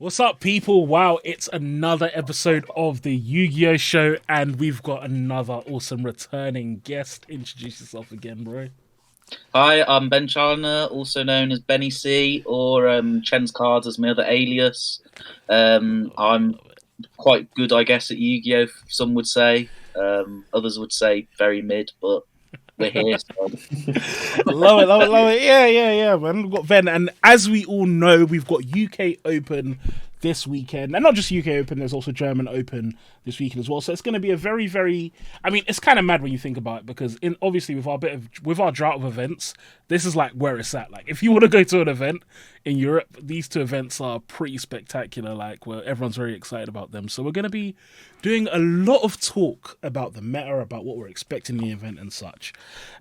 What's up, people? Wow, it's another episode of the Yu-Gi-Oh! Show, and we've got another awesome returning guest. Introduce yourself again, bro. Hi, I'm Ben Challoner, also known as Benny C, or Chen's Cards as my other alias. I'm quite good, I guess, at Yu-Gi-Oh! Some would say. Others would say very mid, but we're here. So. Love it, love it, love it. Yeah, man. We've got Ben, and as we all know, we've got UK Open this weekend, and not just UK Open. There's also German Open this weekend as well. So it's going to be a very, very. I mean, it's kind of mad when you think about it because, obviously, with our drought of events, this is like where it's at. Like, if you want to go to an event in Europe, these two events are pretty spectacular. Like, where everyone's very excited about them. So we're going to be doing a lot of talk about the meta, about what we're expecting in the event and such.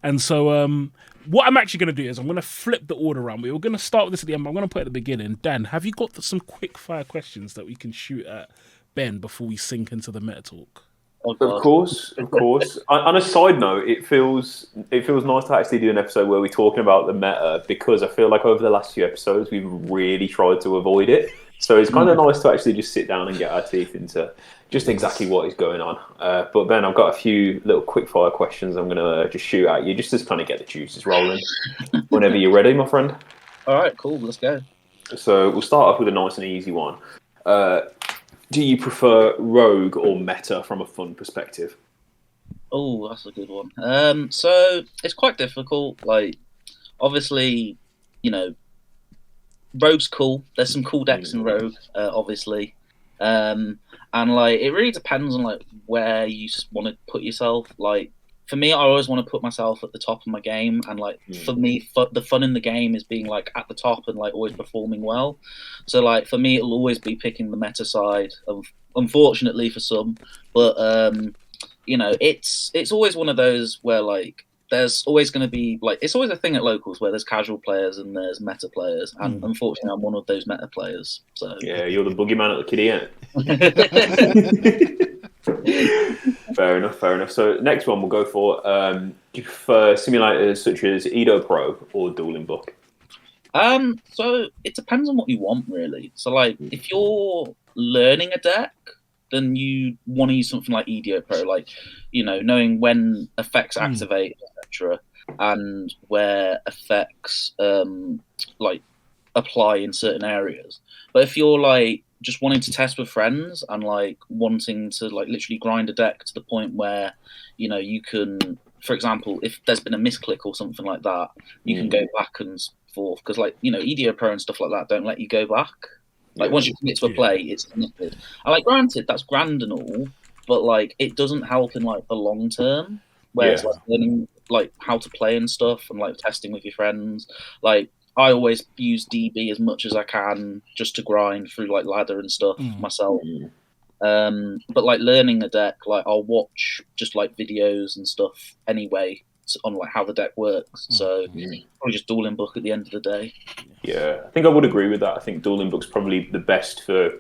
And so, what I'm actually going to do is I'm going to flip the order around. We were going to start with this at the end, but I'm going to put it at the beginning. Dan, have you got some quick fire questions that we can shoot at Ben before we sink into the meta talk? Oh, Of God. course, of course. On a side note, it feels nice to actually do an episode where we're talking about the meta because I feel like over the last few episodes we've really tried to avoid it. So it's kind of nice to actually just sit down and get our teeth into just exactly what is going on. But Ben, I've got a few little quick fire questions I'm going to just shoot at you just to kind of get the juices rolling. Whenever you're ready, my friend. All right, cool. Let's go. So we'll start off with a nice and easy one. Do you prefer rogue or meta from a fun perspective? Oh, that's a good one. So it's quite difficult. Like, obviously, you know, Rogue's cool. There's some cool decks in Rogue, obviously. And like it really depends on like where you want to put yourself. Like for me, I always want to put myself at the top of my game, and like for me, the fun in the game is being like at the top and like always performing well. So like for me, it'll always be picking the meta side. Unfortunately for some, but it's always one of those where like there's always going to be like it's always a thing at locals where there's casual players and there's meta players, and unfortunately, I'm one of those meta players. So Yeah, you're the boogeyman at the kiddie, ain't it? Fair enough, fair enough. So next one we'll go for. Do you prefer simulators such as Edo Pro or Dueling Book? So it depends on what you want, really. So, like, if you're learning a deck, then you want to use something like EDO Pro, like, knowing when effects activate, etc., and where effects like apply in certain areas. But if you're like just wanting to test with friends and like wanting to like literally grind a deck to the point where you can, for example, if there's been a misclick or something like that, you can go back and forth because like EDO Pro and stuff like that don't let you go back. Like once you commit to a play, it's committed. And like granted, that's grand and all, but like it doesn't help in like the long term where it's like learning like how to play and stuff and like testing with your friends. Like I always use DB as much as I can just to grind through like ladder and stuff myself. But like learning a deck, like I'll watch just like videos and stuff anyway on like how the deck works. So probably just dueling book at the end of the day. Yeah, I think I would agree with that. I think dueling book's probably the best for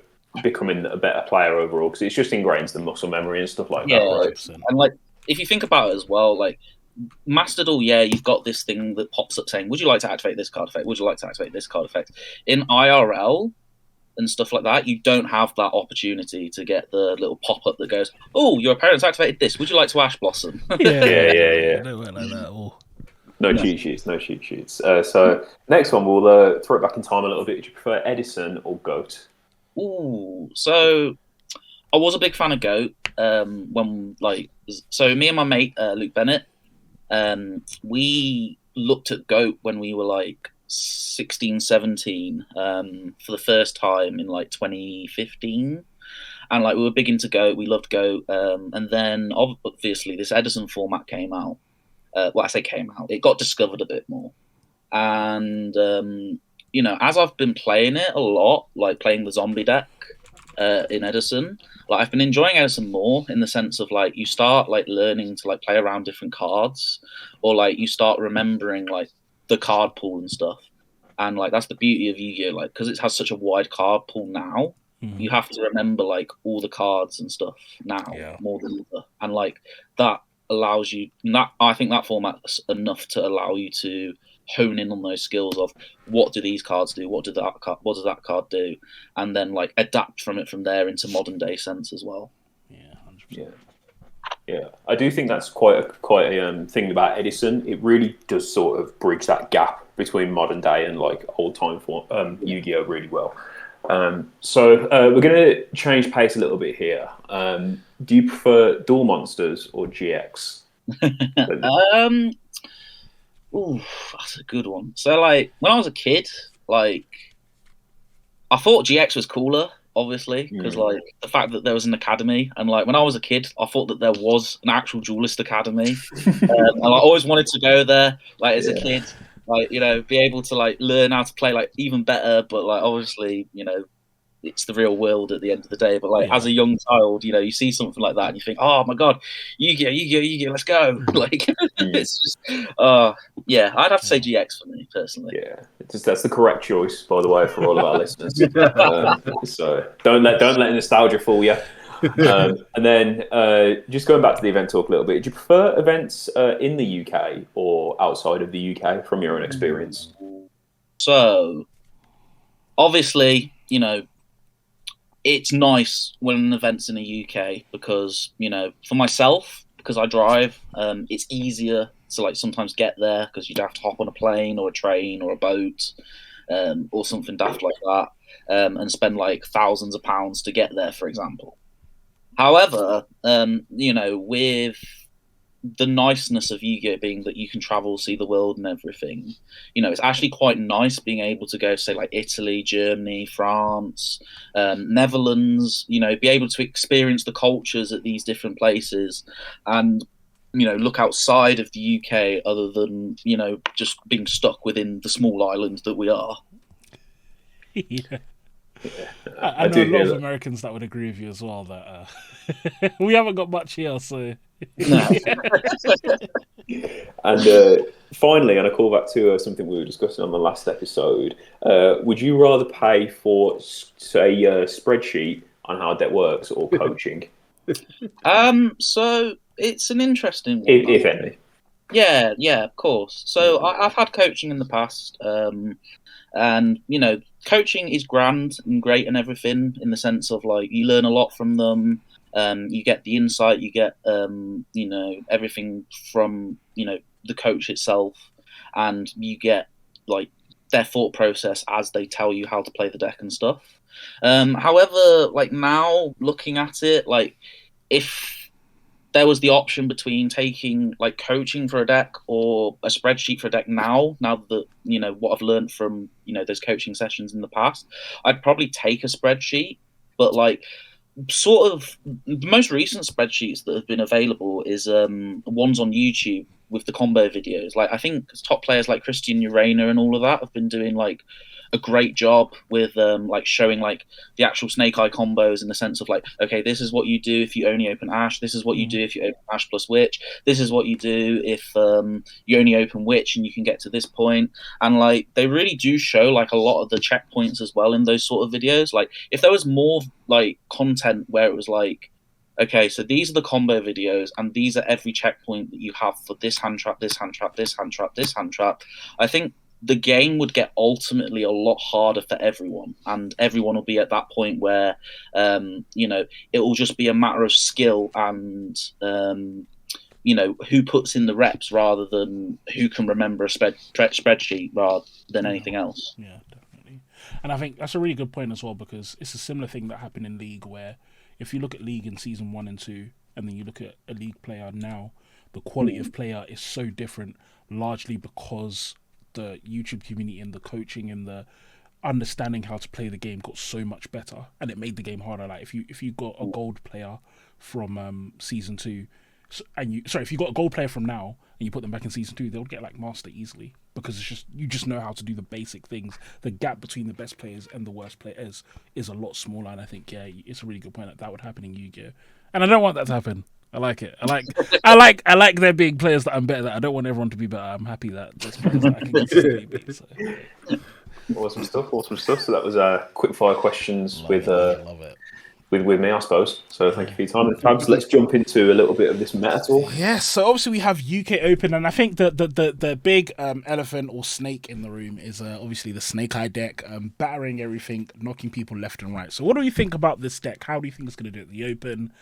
becoming a better player overall because it just ingrains the muscle memory and stuff like that, right? And like if you think about it as well, like Master Duel, you've got this thing that pops up saying, would you like to activate this card effect? Would you like to activate this card effect? In IRL and stuff like that, you don't have that opportunity to get the little pop-up that goes, oh, your opponent's activated this. Would you like to Ash Blossom? Yeah. Don't work like that at all. No cheat sheets, no cheat sheets. So next one, we'll throw it back in time a little bit. Do you prefer Edison or Goat? Ooh, so I was a big fan of Goat. So me and my mate Luke Bennett, we looked at Goat when we were like 16, 17 for the first time in like 2015. And like we were big into Goat, we loved Goat. And then obviously this Edison format came out. Well, I say came out, it got discovered a bit more. And, as I've been playing it a lot, like playing the zombie deck in Edison, like I've been enjoying Edison more in the sense of like you start like learning to like play around different cards, or like you start remembering like the card pool and stuff. And like that's the beauty of Yu-Gi-Oh! Like because it has such a wide card pool now, you have to remember like all the cards and stuff now more than ever. And like that allows you that I think that format's enough to allow you to hone in on those skills of what do these cards do, what does that card do, and then like adapt from it from there into modern day sense as well. Yeah, 100%. Yeah, I do think that's quite a thing about Edison. It really does sort of bridge that gap between modern day and like old time for Yu-Gi-Oh really well. So we're going to change pace a little bit here. Do you prefer Duel Monsters or GX? Ooh, that's a good one. So like when I was a kid, like I thought GX was cooler, obviously, because like the fact that there was an academy, and like when I was a kid, I thought that there was an actual duelist academy, and I always wanted to go there. Like as a kid, like be able to like learn how to play like even better. But like obviously, it's the real world at the end of the day. But like as a young child, you see something like that and you think, oh my god, Yu-Gi-Oh, let's go! Like it's just, I'd have to say GX for me personally. Yeah, that's the correct choice, by the way, for all of our listeners. So don't let nostalgia fool you. And then just going back to the event talk a little bit, do you prefer events in the UK or outside of the UK from your own experience? So obviously, it's nice when an event's in the UK because, for myself, because I drive, it's easier to like sometimes get there because you'd have to hop on a plane or a train or a boat or something daft like that and spend like thousands of pounds to get there, for example. However, with the niceness of Yu-Gi-Oh being that you can travel, see the world and everything, it's actually quite nice being able to go, say, like Italy, Germany, France, Netherlands, be able to experience the cultures at these different places and, look outside of the UK other than, just being stuck within the small island that we are. Yeah. I know a lot of Americans that would agree with you as well that we haven't got much here, so... No. And finally, and I call back to something we were discussing on the last episode, would you rather pay for, say, a spreadsheet on how debt works or coaching? So it's an interesting one. If any. Yeah, of course. So I've had coaching in the past, and coaching is grand and great and everything in the sense of like you learn a lot from them. You get the insight, you get everything from the coach itself, and you get like their thought process as they tell you how to play the deck and stuff. However, like now looking at it, like if there was the option between taking like coaching for a deck or a spreadsheet for a deck now that what I've learned from those coaching sessions in the past, I'd probably take a spreadsheet. But like sort of the most recent spreadsheets that have been available is ones on YouTube with the combo videos. Like I think top players like Christian Urena and all of that have been doing like a great job with like showing like the actual snake eye combos in the sense of like, okay, this is what you do if you only open Ash, this is what you do if you open Ash plus Witch, this is what you do if you only open Witch and you can get to this point. And like they really do show like a lot of the checkpoints as well in those sort of videos. Like if there was more like content where it was like, okay, so these are the combo videos and these are every checkpoint that you have for this hand trap, this hand trap, this hand trap, this hand trap, I think the game would get ultimately a lot harder for everyone, and everyone will be at that point where it will just be a matter of skill and who puts in the reps rather than who can remember a spreadsheet rather than anything else. Yeah, definitely. And I think that's a really good point as well, because it's a similar thing that happened in League, where if you look at League in season 1 and 2 and then you look at a League player now, the quality of player is so different, largely because the YouTube community and the coaching and the understanding how to play the game got so much better, and it made the game harder. Like if you got a gold player from season 2, if you got a gold player from now and you put them back in season 2, they'll get like master easily, because it's just you just know how to do the basic things. The gap between the best players and the worst players is a lot smaller, and I think it's a really good point that would happen in Yu-Gi-Oh, and I don't want that to happen. I like it. I like there being players that I'm better than. I don't want everyone to be better. I'm happy that there's players that I can consistently beat. So. Awesome stuff. So that was quick fire questions Love it. with me, I suppose. So thank you for your time. And Fabs, let's jump into a little bit of this meta talk. Yes, so obviously we have UK Open, and I think the big elephant or snake in the room is obviously the Snake Eye deck, battering everything, knocking people left and right. So what do you think about this deck? How do you think it's going to do at the Open?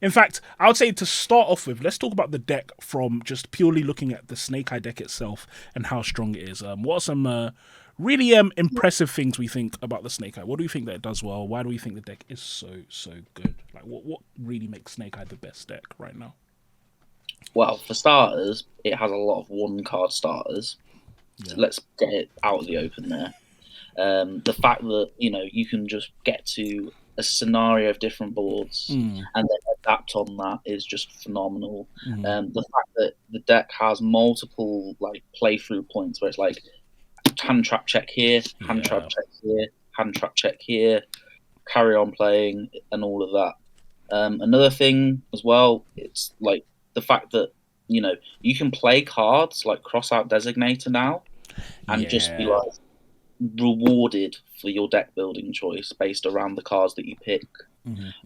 In fact, I would say to start off with, let's talk about the deck from just purely looking at the Snake Eye deck itself and how strong it is. What are some really impressive things we think about the Snake Eye? What do we think that it does well? Why do we think the deck is so good? Like, what really makes Snake Eye the best deck right now? Well, for starters, it has a lot of one-card starters. Yeah. So let's get it out of the open there. The fact that, you can just get to a scenario of different boards and then adapt on that is just phenomenal. The fact that the deck has multiple playthrough points where it's like hand trap check here, hand trap check here, hand trap check here, carry on playing, and all of that. Another thing as well, it's like the fact that you can play cards like Cross Out Designator now and just be like rewarded for your deck building choice based around the cards that you pick.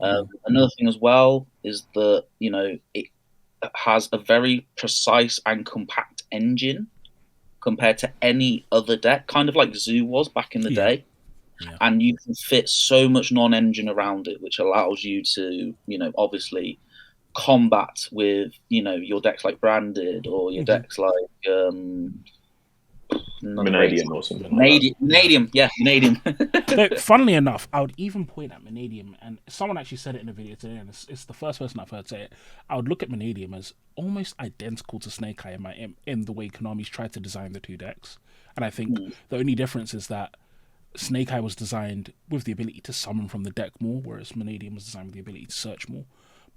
Another thing as well is that it has a very precise and compact engine compared to any other deck, kind of like Zoo was back in the day. And you can fit so much non-engine around it, which allows you to obviously combat with your decks like Branded or your decks like Vanadium or something. Vanadium. Look, funnily enough, I would even point at Vanadium, and someone actually said it in a video today, and it's the first person I've heard say it. I would look at Vanadium as almost identical to Snake Eye in the way Konami's tried to design the two decks. And I think the only difference is that Snake Eye was designed with the ability to summon from the deck more, whereas Vanadium was designed with the ability to search more.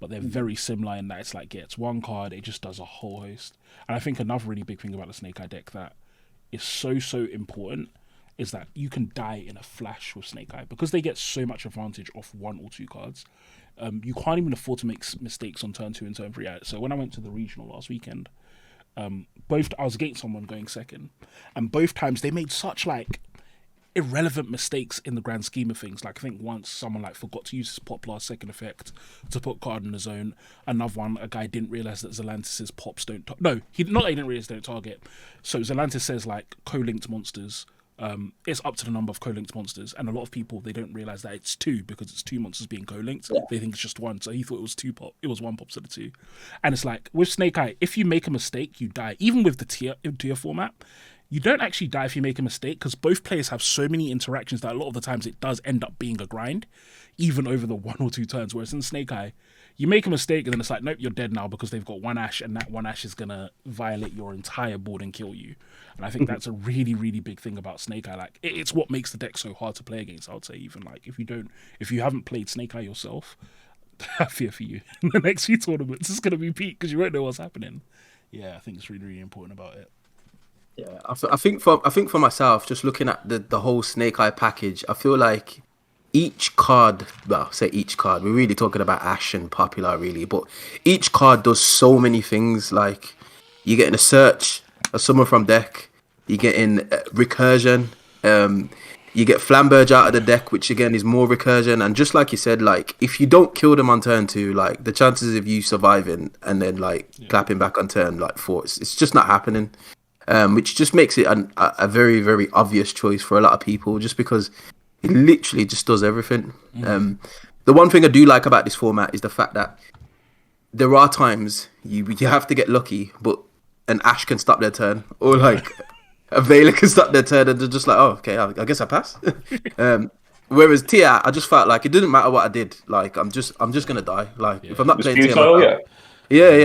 But they're very similar in that it's like, it's one card, it just does a whole host. And I think another really big thing about the Snake Eye deck that is so important is that you can die in a flash with Snake Eye because they get so much advantage off 1 or 2 cards. You can't even afford to make mistakes on turn 2 and turn 3. So when I went to the regional last weekend, I was against someone going second, and both times they made such irrelevant mistakes in the grand scheme of things. I think once someone forgot to use his pop blast second effect to put card in the zone. Another one, a guy didn't realize that Zelantis' pops don't he didn't realize they don't target. So Zelantis says co-linked monsters. It's up to the number of co-linked monsters, and a lot of people, they don't realize that it's 2 because it's 2 monsters being co-linked. They think it's just 1, so he thought it was 2 pop. It was 1 pop to the 2. And it's with Snake Eye, if you make a mistake, you die. Even with the tier format, you don't actually die if you make a mistake because both players have so many interactions that a lot of the times it does end up being a grind, even over the 1 or 2 turns. Whereas in Snake Eye, you make a mistake and then it's nope, you're dead now because they've got 1 Ash, and that 1 Ash is going to violate your entire board and kill you. And I think that's a really, really big thing about Snake Eye. It's what makes the deck so hard to play against, I would say. Even if you haven't played Snake Eye yourself, I fear for you. In the next few tournaments, it's going to be peak because you won't know what's happening. Yeah, I think it's really, really important about it. Yeah, I think for myself, just looking at the whole Snake Eye package, I feel like each card, we're really talking about Ash and Popular really, but each card does so many things. You're getting a search, a summon from deck, you're getting recursion, you get Flamberge out of the deck, which again is more recursion, and just like you said, if you don't kill them on turn 2, the chances of you surviving and then clapping back on turn 4, it's just not happening. Which just makes it a very, very obvious choice for a lot of people, just because it literally just does everything. The one thing I do like about this format is the fact that there are times you have to get lucky, but an Ash can stop their turn, or a Veiler can stop their turn, and they're just oh, okay, I guess I pass. Whereas Tia, I just felt it didn't matter what I did. I'm just gonna die. If I'm not playing Tia,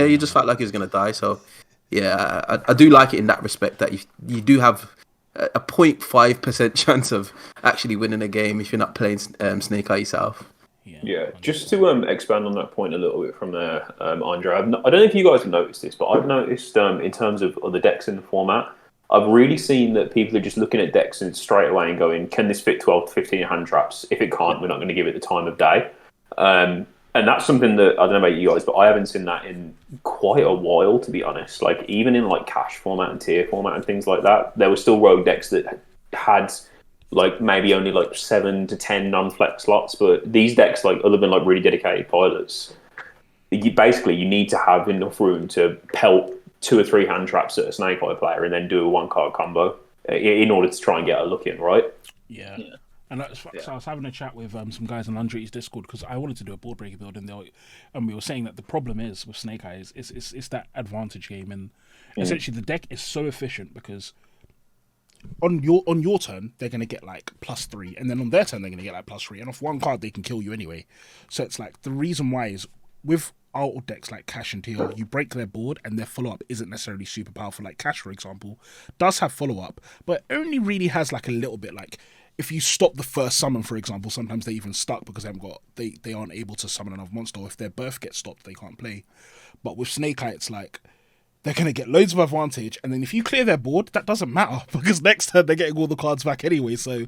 you just felt like he was gonna die. So. Yeah, I do like it in that respect that you do have a 0.5% chance of actually winning a game if you're not playing Snake Eye yourself. Yeah, just to expand on that point a little bit from there, Andre, I don't know if you guys have noticed this, but I've noticed in terms of other decks in the format, I've really seen that people are just looking at decks and straight away and going, can this fit 12 to 15 hand traps? If it can't, we're not going to give it the time of day. And that's something that, I don't know about you guys, but I haven't seen that in quite a while, to be honest. Even in cash format and tier format and things like that, there were still rogue decks that had like maybe only like 7 to 10 non-flex slots. But these decks, like other than like really dedicated pilots, you need to have enough room to pelt 2 or 3 hand traps at a Snake Eye player and then do a 1-card combo in order to try and get a look in, right? Yeah. And so I was having a chat with some guys on Andretti's Discord because I wanted to do a board breaker build, and we were saying that the problem is with Snake Eye is that advantage game, and essentially the deck is so efficient because on your turn they're going to get like +3, and then on their turn they're going to get like +3, and off 1 card they can kill you anyway. So it's like the reason why is with our decks like Cash and Teal, you break their board and their follow-up isn't necessarily super powerful. Like Cash, for example, does have follow-up, but only really has like a little bit. Like if you stop the first summon, for example, sometimes they're even stuck because they aren't able to summon another monster, or if their birth gets stopped, they can't play. But with Snake Eye, it's like they're going to get loads of advantage, and then if you clear their board, that doesn't matter because next turn they're getting all the cards back anyway. So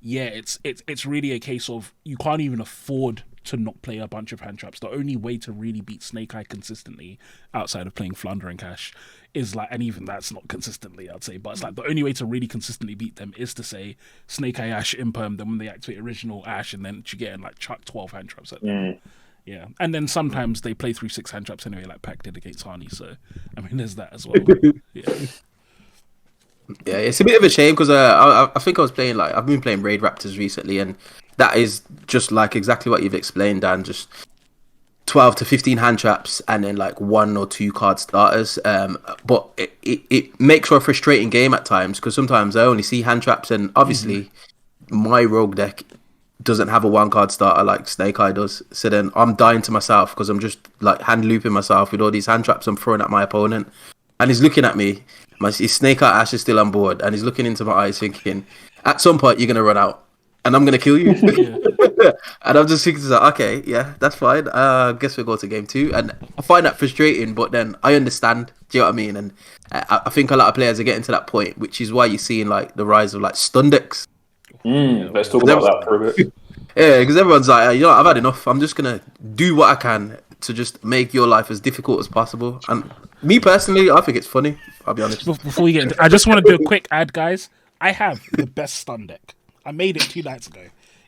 yeah, it's really a case of you can't even afford to not play a bunch of hand traps. The only way to really beat Snake Eye consistently, outside of playing Flounder and Cash, is like, and even that's not consistently, I'd say, but it's like the only way to really consistently beat them is to say Snake Eye Ash Imperm, then when they activate original Ash, and then you get and like chuck 12 hand traps at them. Yeah, and then sometimes they play through 6 hand traps anyway, like Pac did against Harney. So I mean, there's that as well. Yeah, it's a bit of a shame because I think I've been playing Raid Raptors recently, and that is just like exactly what you've explained, Dan. Just 12 to 15 hand traps and then like 1 or 2 card starters. But it makes for a frustrating game at times because sometimes I only see hand traps, and obviously my rogue deck doesn't have a 1-card starter like Snake Eye does. So then I'm dying to myself because I'm just like hand looping myself with all these hand traps I'm throwing at my opponent, and he's looking at me. His Snake Eye Ash is still on board, and he's looking into my eyes thinking, at some point you're going to run out and I'm going to kill you. And I'm just thinking, okay, yeah, that's fine. I guess we'll go to game 2. And I find that frustrating, but then I understand. Do you know what I mean? And I think a lot of players are getting to that point, which is why you're seeing like the rise of like stun decks. Let's talk about that for a bit. Yeah, because everyone's like, I've had enough. I'm just going to do what I can to just make your life as difficult as possible. And me personally, I think it's funny. I'll be honest. Before we get into, I just want to do a quick ad, guys. I have the best stun deck. I made it 2 nights ago.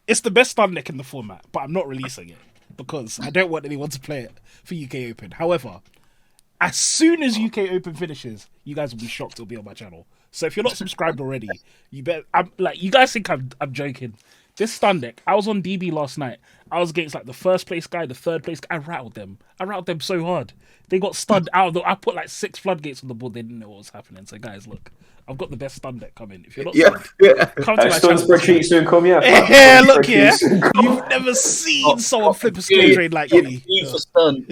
It's the best stun deck in the format, but I'm not releasing it because I don't want anyone to play it for UK Open. However, as soon as UK Open finishes, you guys will be shocked it'll be on my channel. So if you're not subscribed already, you better. You guys think I'm joking. This stun deck, I was on DB last night. I was against like the first place guy, the third place guy. I rattled them so hard. They got stunned out. I put like 6 floodgates on the board. They didn't know what was happening. So guys, look, I've got the best stun deck coming. If you're not come to my stun channel. spreadsheet soon come, yeah. Yeah, look here. You've never seen someone flip a skill drain like me. For stun.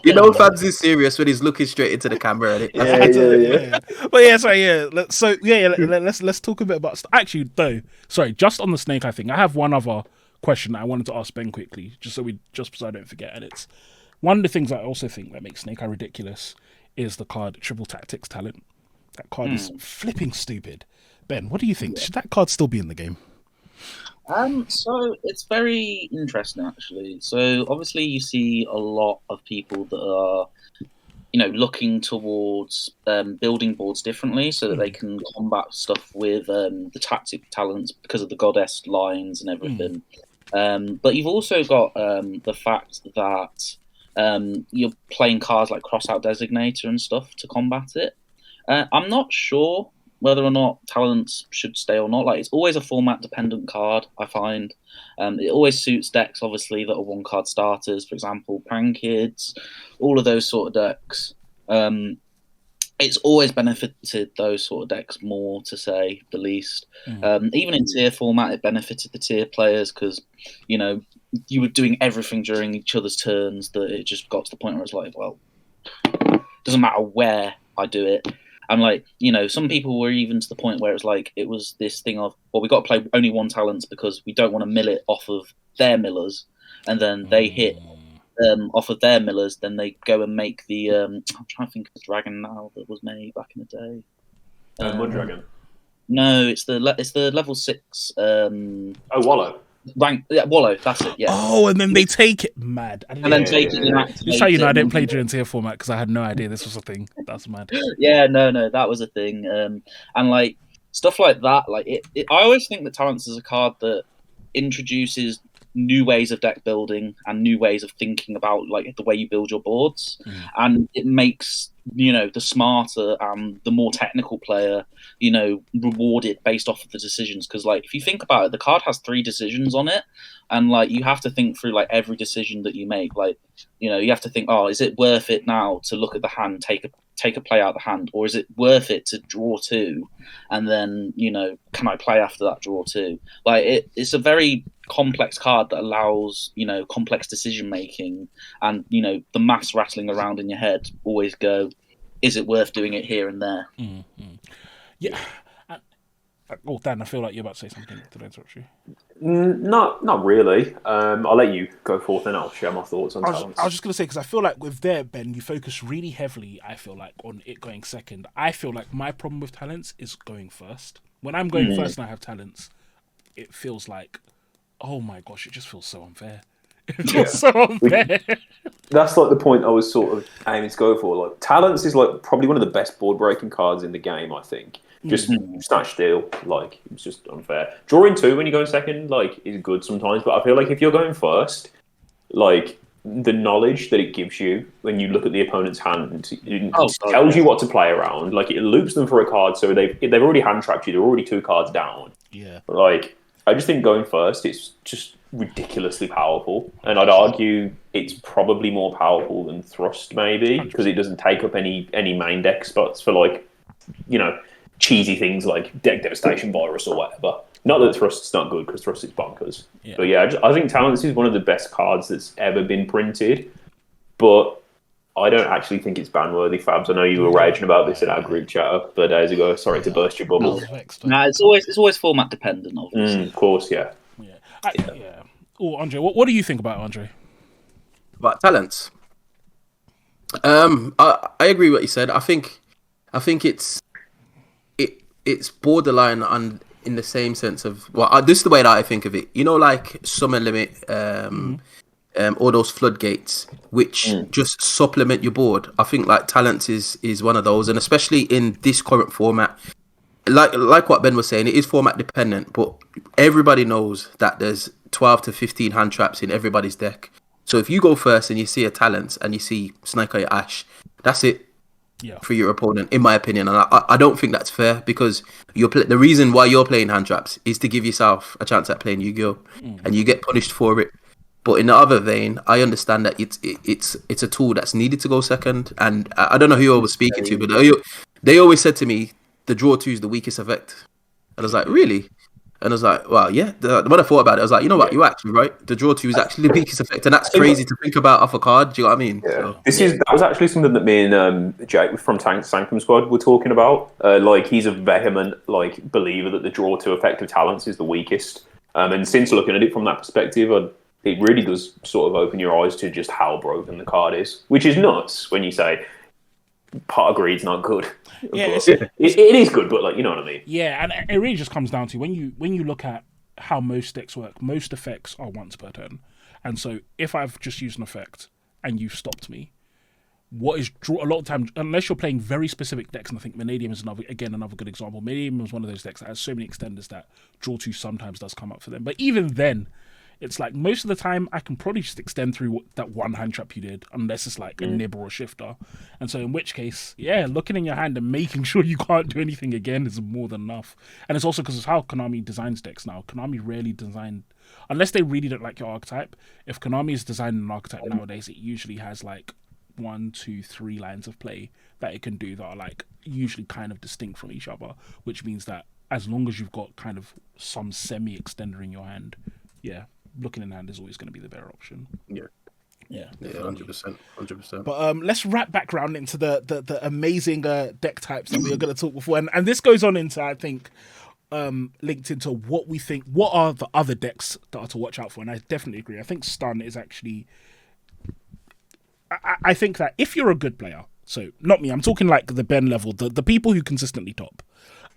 You know, Fabs is serious when he's looking straight into the camera. Yeah. But yeah, sorry, yeah. Let's talk a bit about. Actually, though, sorry, just on the Snake Eye thing, I have one other question that I wanted to ask Ben quickly, just so I don't forget. And it's one of the things I also think that makes Snake Eye ridiculous is the card Triple Tactics Talent. That card is flipping stupid. Ben, what do you think? Should that card still be in the game? So it's very interesting actually. So obviously you see a lot of people that are, looking towards building boards differently so that they can combat stuff with the tactic talents because of the goddess lines and everything. But you've also got the fact that you're playing cards like Crossout Designator and stuff to combat it. I'm not sure whether or not talents should stay or not. Like, it's always a format dependent card, I find. It always suits decks, obviously, that are 1-card starters, for example, Prankids, all of those sort of decks. It's always benefited those sort of decks more, to say the least. Even in tier format, it benefited the tier players because, you were doing everything during each other's turns that it just got to the point where it's like, well, it doesn't matter where I do it. And some people were even to the point where it was this thing of, well, we got to play only 1 talents because we don't want to mill it off of their millers, and then they hit off of their millers, then they go and make the I'm trying to think of the dragon now that was made back in the day. Mud Dragon. No, it's the level 6. Wallow. Wallow, that's it. Yeah. Oh, and then they take it, mad. Then take it and activate Just so you know, it. I didn't play during tier format because I had no idea this was a thing. That's mad. Yeah, no, that was a thing. And stuff like that. Like I always think that Talents is a card that introduces new ways of deck building and new ways of thinking about like the way you build your boards, and it makes the smarter and the more technical player rewarded based off of the decisions. Because like if you think about it, the card has 3 decisions on it, and like you have to think through like every decision that you make. Like you have to think, oh, is it worth it now to look at the hand, take a play out of the hand, or is it worth it to draw 2 and then can I play after that draw 2? Like it's a very complex card that allows complex decision making, and the maths rattling around in your head always go, is it worth doing it here and there? Yeah. Oh, Dan, I feel like you're about to say something. Did I interrupt you? Not really. I'll let you go forth and I'll share my thoughts on Talents. I was just going to say, because I feel like with there, Ben, you focus really heavily, I feel like, on it going second. I feel like my problem with Talents is going first. When I'm going first and I have Talents, it feels like, oh my gosh, it just feels so unfair. It feels so unfair. That's like the point I was sort of aiming to go for. Like Talents is like probably one of the best board breaking cards in the game, I think. Just snatch steal, like it's just unfair. Drawing 2 when you go in second, like, is good sometimes, but I feel like if you're going first, like the knowledge that it gives you when you look at the opponent's hand, it tells you what to play around. Like it loops them for a card, so they've already hand trapped you. They're already 2 cards down. Yeah. But like I just think going first, it's just ridiculously powerful, and I'd argue it's probably more powerful than Thrust, maybe, because it doesn't take up any main deck spots for like cheesy things like Deck Devastation Virus or whatever. Not that Thrust's not good, because Thrust is bonkers. Yeah. But yeah, I think Talents is one of the best cards that's ever been printed, but I don't actually think it's ban-worthy, Fabs. I know you were raging about this in our group chat a couple of days ago. Sorry to burst your bubble. No, it's always format dependent, obviously. Of course, yeah. Yeah. Oh, Andre, what do you think about Andre? About Talents? I agree with what you said. I think it's borderline on in the same sense of this is the way that I think of it. Like Summer Limit, all those floodgates, which just supplement your board. I think like Talents is one of those, and especially in this current format, like what Ben was saying, it is format dependent, but everybody knows that there's 12 to 15 hand traps in everybody's deck. So if you go first and you see a Talents and you see Snake Eye Ash, that's it. Yeah. For your opponent, in my opinion, and I don't think that's fair, because the reason why you're playing hand traps is to give yourself a chance at playing Yu-Gi-Oh, and you get punished for it. But in the other vein, I understand that it's a tool that's needed to go second, and I don't know who you was speaking to, but they always said to me the draw 2 is the weakest effect, and I was like, really? And I was like, well, yeah. When I thought about it, I was like, you know what? You're actually right. The draw 2 is actually the weakest effect, and that's crazy to think about off a card. Do you know what I mean? Yeah. That was actually something that me and Jake from Sanctum Squad were talking about. Like he's a vehement believer that the draw 2 effect of Talents is the weakest. And since looking at it from that perspective, it really does sort of open your eyes to just how broken the card is, which is nuts when you say part of greed's not good. Yeah, it is good, but you know what I mean. Yeah, and it really just comes down to when you look at how most decks work. Most effects are once per turn, and so if I've just used an effect and you've stopped me, what is draw a lot of time, unless you're playing very specific decks, and I think Vanadium is another good example. Vanadium was one of those decks that has so many extenders that draw 2 sometimes does come up for them, but even then, it's like most of the time I can probably just extend through that one hand trap you did, unless it's like a nib or a shifter. And so in which case, looking in your hand and making sure you can't do anything again is more than enough. And it's also because it's how Konami designs decks now. Konami rarely designed, unless they really don't like your archetype. If Konami is designing an archetype nowadays, it usually has 1, 2, 3 lines of play that it can do that are usually kind of distinct from each other, which means that as long as you've got kind of some semi-extender in your hand, looking in hand is always going to be the better option. Yeah, 100%. But let's wrap back round into the amazing deck types that we are going to talk before, and this goes on into, I think, linked into what we think. What are the other decks that are to watch out for? And I definitely agree. I think Stun is actually. I think that if you're a good player, so not me, I'm talking the Ben level, the people who consistently top.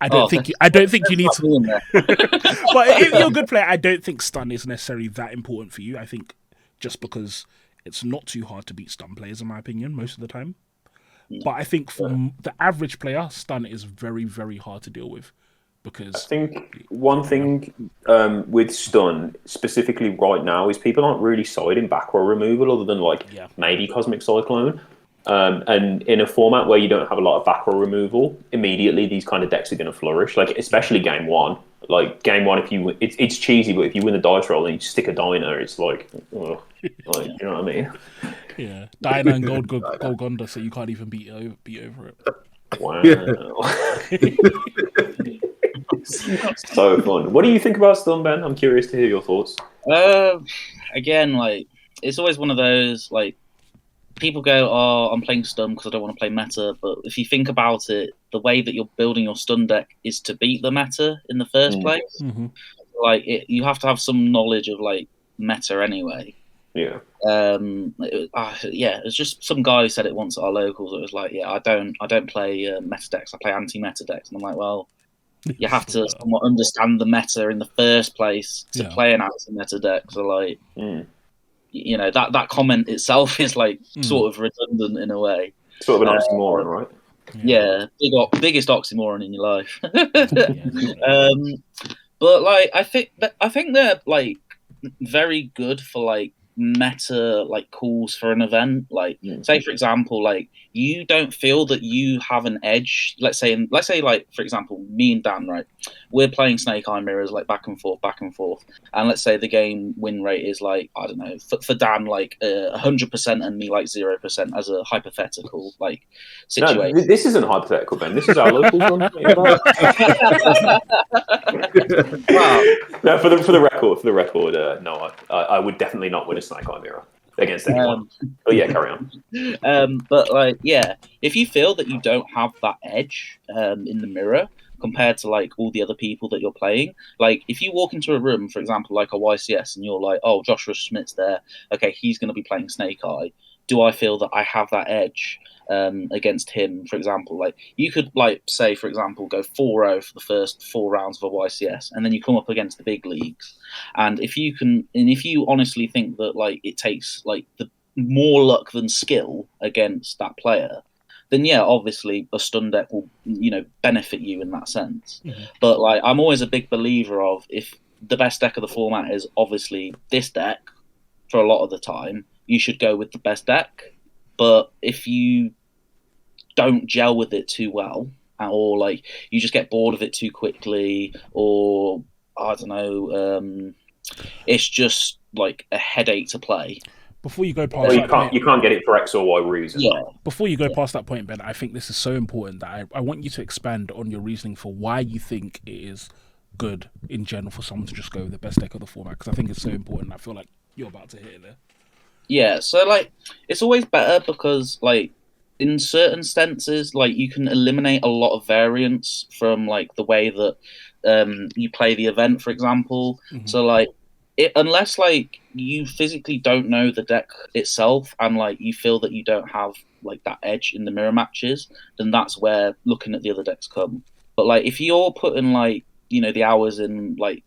I don't think you need to. But if you're a good player, I don't think Stun is necessarily that important for you. I think just because it's not too hard to beat Stun players, in my opinion, most of the time. But I think for the average player, Stun is very, very hard to deal with. I because think one thing with stun specifically right now is people aren't really siding back row removal other than like yeah, maybe Cosmic Cyclone. And in a format where you don't have a lot of back row removal, immediately these kind of decks are going to flourish. Like especially game one. Like game one, if you it's cheesy, but if you win the dice roll and you stick a diner, it's like, ugh, like you know what I mean? yeah, Diana and Golgonda, so you can't even beat over it. Wow. So fun. What do you think about stun, Ben? I'm curious to hear your thoughts. Again, like it's always one of those like people go, "Oh, I'm playing stun because I don't want to play meta." But if you think about it, the way that you're building your stun deck is to beat the meta in the first place. Mm-hmm. Like you have to have some knowledge of like meta anyway. Yeah. Yeah, it's just some guy who said it once at our locals. It was like, yeah, I don't play meta decks. I play anti-meta decks, and I'm like, well, you have to somewhat understand the meta in the first place to play an anti-meta deck. So like, you know, that comment itself is like sort of redundant in a way. Sort of an oxymoron, right? Yeah, biggest oxymoron in your life. But like, I think they're like very good for like meta like calls for an event. Like, say for example, like you don't feel that you have an edge. Let's say like for example, me and Dan, right? We're playing Snake Eye Mirrors like back and forth, and let's say the game win rate is like I don't know for Dan like 100% and me like 0% as a hypothetical like situation. No, this isn't hypothetical, Ben. This is our local one. Wow. No, for the record, no, I would definitely not win a Snake Eye Mirror against anyone. But yeah, carry on. But like, yeah, if you feel that you don't have that edge in the mirror compared to like all the other people that you're playing, like if you walk into a room, for example, like a YCS, and you're like, oh, Joshua Schmidt's there, okay, he's going to be playing Snake Eye. Do I feel that I have that edge against him, for example? Like you could like say, for example, go 4-0 for the first 4 rounds of a YCS, and then you come up against the big leagues. And if you honestly think that like it takes like the more luck than skill against that player, then yeah, obviously a stun deck will, you know, benefit you in that sense. But like I'm always a big believer of if the best deck of the format is obviously this deck for a lot of the time, you should go with the best deck. But if you don't gel with it too well, or like you just get bored of it too quickly, or I don't know, it's just like a headache to play. Before you go past you can't get it for X or Y reason. Yeah. Before you go past that point, Ben, I think this is so important that I want you to expand on your reasoning for why you think it is good in general for someone to just go with the best deck of the format, because I think it's so important. I feel like you're about to hit it there. Yeah, so like it's always better because like in certain senses, like you can eliminate a lot of variance from like the way that you play the event, for example. So like unless like you physically don't know the deck itself and like you feel that you don't have like that edge in the mirror matches, then that's where looking at the other decks come. But like if you're putting like, you know, the hours in like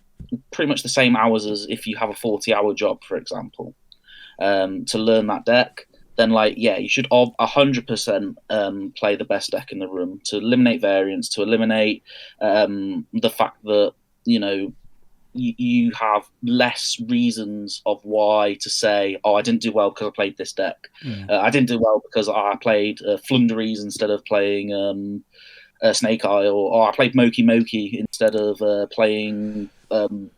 pretty much the same hours as if you have a 40-hour job, for example, to learn that deck, then like yeah, you should 100% play the best deck in the room to eliminate variance, to eliminate the fact that, you know, you have less reasons of why to say, oh, I didn't do well because I played this deck. I didn't do well because I played Flunderies instead of playing Snake Eye, or I played Moki Moki instead of playing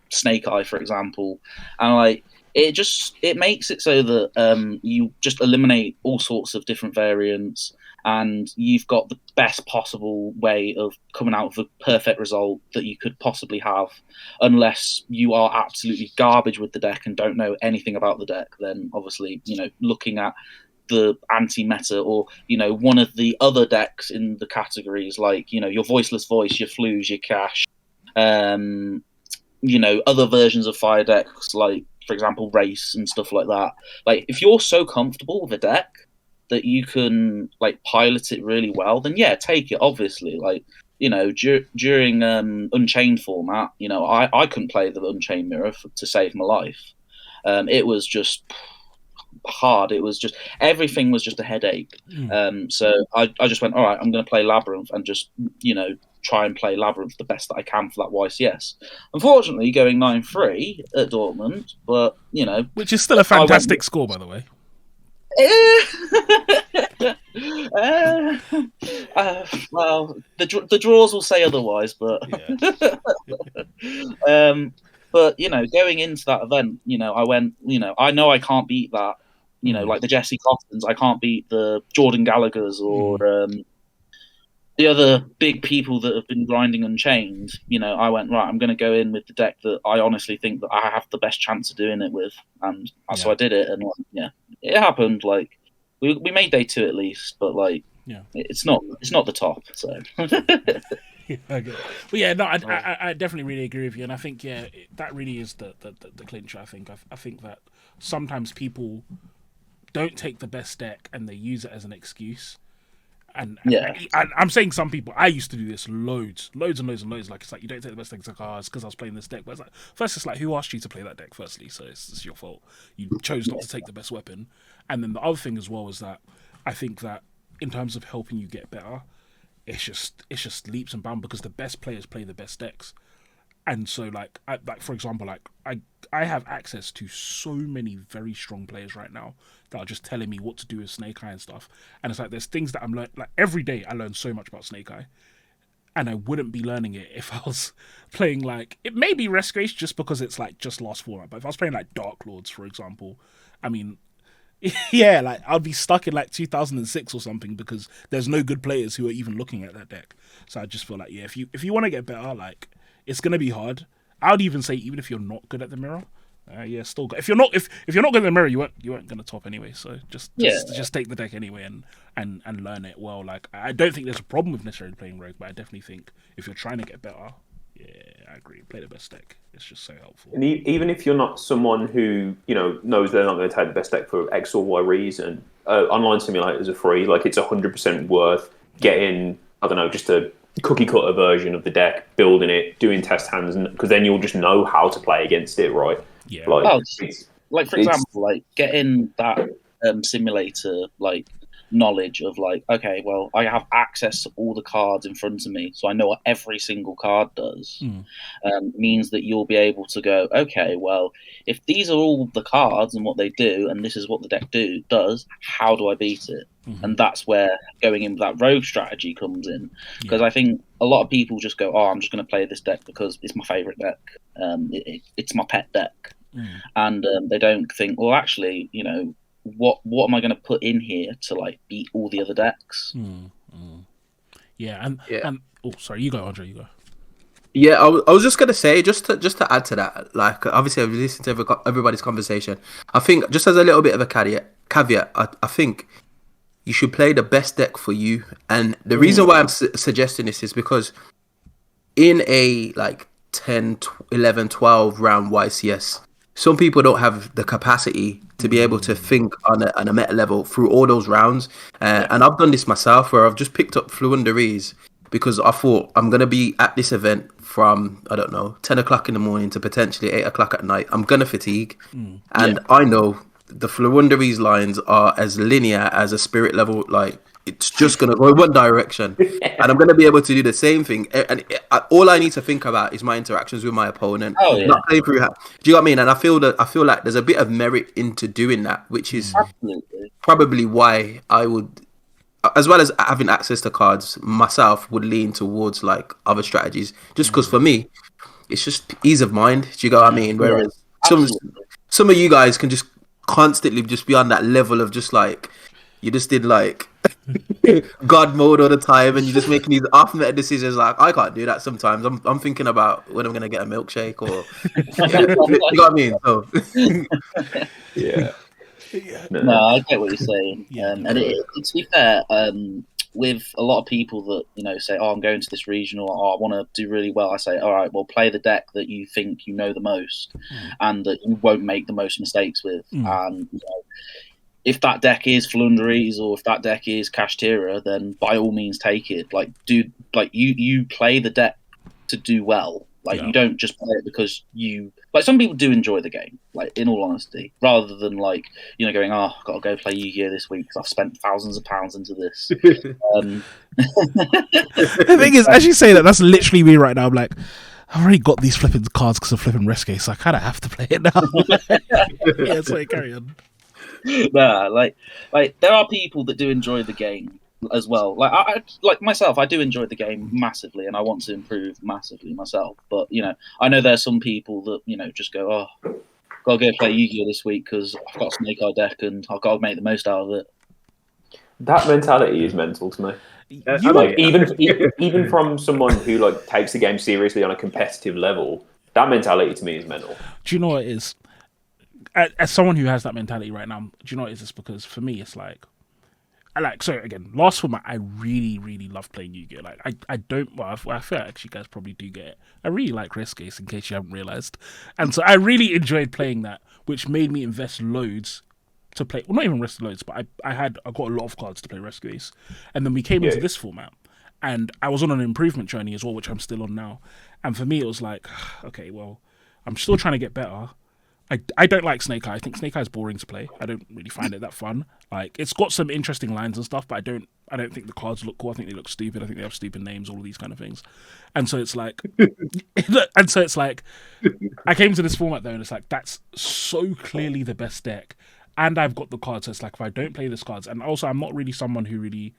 Snake Eye, for example. And like it makes it so that you just eliminate all sorts of different variants, and you've got the best possible way of coming out with a perfect result that you could possibly have, unless you are absolutely garbage with the deck and don't know anything about the deck. Then obviously, you know, looking at the anti-meta, or, you know, one of the other decks in the categories, like, you know, your Voiceless Voice, your Flues, your Cash, you know, other versions of fire decks, like, for example, Race and stuff like that. Like, if you're so comfortable with a deck that you can like pilot it really well, then yeah, take it. Obviously, like, you know, during Unchained format, you know, I couldn't play the Unchained Mirror to save my life. It was just hard. It was just everything was just a headache. So I just went, all right, I'm going to play Labyrinth and just, you know, try and play Labyrinth the best that I can for that YCS. Unfortunately, going 9-3 at Dortmund, but which is still a fantastic score, by the way. Well, the draws will say otherwise, but but going into that event, I went, I know I can't beat that, like the Jesse Cottons, I can't beat the Jordan Gallaghers or the other big people that have been grinding Unchained. I went, right, I'm going to go in with the deck that I honestly think that I have the best chance of doing it with, and so I did it, and it happened. Like we made day 2 at least, but it's not the top. So Okay. But yeah, no, I definitely really agree with you, and I think that really is the clincher. I think that sometimes people don't take the best deck and they use it as an excuse. And I'm saying some people. I used to do this loads. Like it's like you don't take the best deck. It's like, it's because I was playing this deck. But it's like, first, it's like, who asked you to play that deck? Firstly, so it's your fault. You chose not to take the best weapon. And then the other thing as well is that I think that in terms of helping you get better, it's just leaps and bounds because the best players play the best decks. And so, for example, I have access to so many very strong players right now that are just telling me what to do with Snake Eye and stuff. And it's like there's things that I'm learning. Like every day, I learn so much about Snake Eye, and I wouldn't be learning it if I was playing it may be Rescrace just because it's just last format. But if I was playing Dark Lords, for example, I mean, I'd be stuck in 2006 or something because there's no good players who are even looking at that deck. So I just feel like if you want to get better, it's gonna be hard. I would even say even if you're not good at the mirror, still good. If you're not good at the mirror, you weren't gonna top anyway. So just take the deck anyway and learn it well. I don't think there's a problem with necessarily playing rogue, but I definitely think if you're trying to get better, I agree. Play the best deck. It's just so helpful. And even if you're not someone who knows they're not going to take the best deck for X or Y reason, online simulators are free. It's 100% worth getting. I don't know, just a cookie cutter version of the deck, building it, doing test hands, because then you'll just know how to play against it, right? Yeah. For example, getting that simulator knowledge of okay, well, I have access to all the cards in front of me, so I know what every single card does. Means that you'll be able to go, okay, well, if these are all the cards and what they do, and this is what the deck does, how do I beat it? And that's where going in with that rogue strategy comes in, because I think a lot of people just go, I'm just going to play this deck because it's my favorite deck. It's my pet deck, and they don't think, well, actually, what am I going to put in here to beat all the other decks? And oh, sorry, you go, Andre. You go. Yeah, I was just gonna say, just to add to that, obviously I've listened to everybody's conversation. I think just as a little bit of a caveat, I think you should play the best deck for you. And the reason why I'm suggesting this is because in a 10, 11, 12 round YCS, some people don't have the capacity to be able to think on a meta level through all those rounds. And I've done this myself where I've just picked up Fluenderies because I thought I'm going to be at this event from, 10 o'clock in the morning to potentially 8 o'clock at night. I'm going to fatigue. And I know the Fluenderies lines are as linear as a spirit level. It's just going to go in one direction. And I'm going to be able to do the same thing. And all I need to think about is my interactions with my opponent. Not playing through. Do you know what I mean? And I feel like there's a bit of merit into doing that, which is probably why I would, as well as having access to cards myself, would lean towards other strategies. Just because for me, it's just ease of mind. Do you know what I mean? Whereas some of you guys can just constantly just be on that level of just you just did God mode all the time, and you're just making these off-meta decisions. I can't do that sometimes. I'm thinking about when I'm gonna get a milkshake, or you know what I mean. So No, I get what you're saying. And to be fair, with a lot of people that say, I'm going to this regional, I want to do really well, I say, all right, well, play the deck that you think you know the most and that you won't make the most mistakes with. And if that deck is Flunderies or if that deck is Kashtira, then by all means take it. You play the deck to do well. Like you don't just play it because you like. Some people do enjoy the game, like in all honesty, rather than like going, oh, I've got to go play Yu-Gi-Oh this week because I've spent thousands of pounds into this. The thing is, as you say that, that's literally me right now. I'm like, I've already got these flipping cards because I'm flipping Rescue, so I kind of have to play it now. Yeah, so carry on. Nah, like there are people that do enjoy the game as well. Like I like myself, I do enjoy the game massively, and I want to improve massively myself. But I know there's some people that just go, oh, gotta go play Yu-Gi-Oh this week because I've got a Snake Eye deck and I've got to make the most out of it. That mentality is mental to me. Even from someone who like takes the game seriously on a competitive level, that mentality to me is mental. Do you know what it is? As someone who has that mentality right now, do you know what it is? It's because for me, it's like, so again, last format, I really, really love playing Yu-Gi-Oh! Like, I don't, well, I feel like you guys probably do get it. I really like Rescue, in case you haven't realised. And so I really enjoyed playing that, which made me invest loads to play, well, not even invest loads, but I got a lot of cards to play Rescue. And then we came into this format, and I was on an improvement journey as well, which I'm still on now. And for me, it was like, okay, well, I'm still trying to get better. I don't like Snake Eye. I think Snake Eye is boring to play. I don't really find it that fun. Like, it's got some interesting lines and stuff, but I don't think the cards look cool. I think they look stupid. I think they have stupid names, all of these kind of things. And so it's like, I came to this format though, and it's like, that's so clearly the best deck. And I've got the cards, so it's like, if I don't play this cards, and also I'm not really someone who really,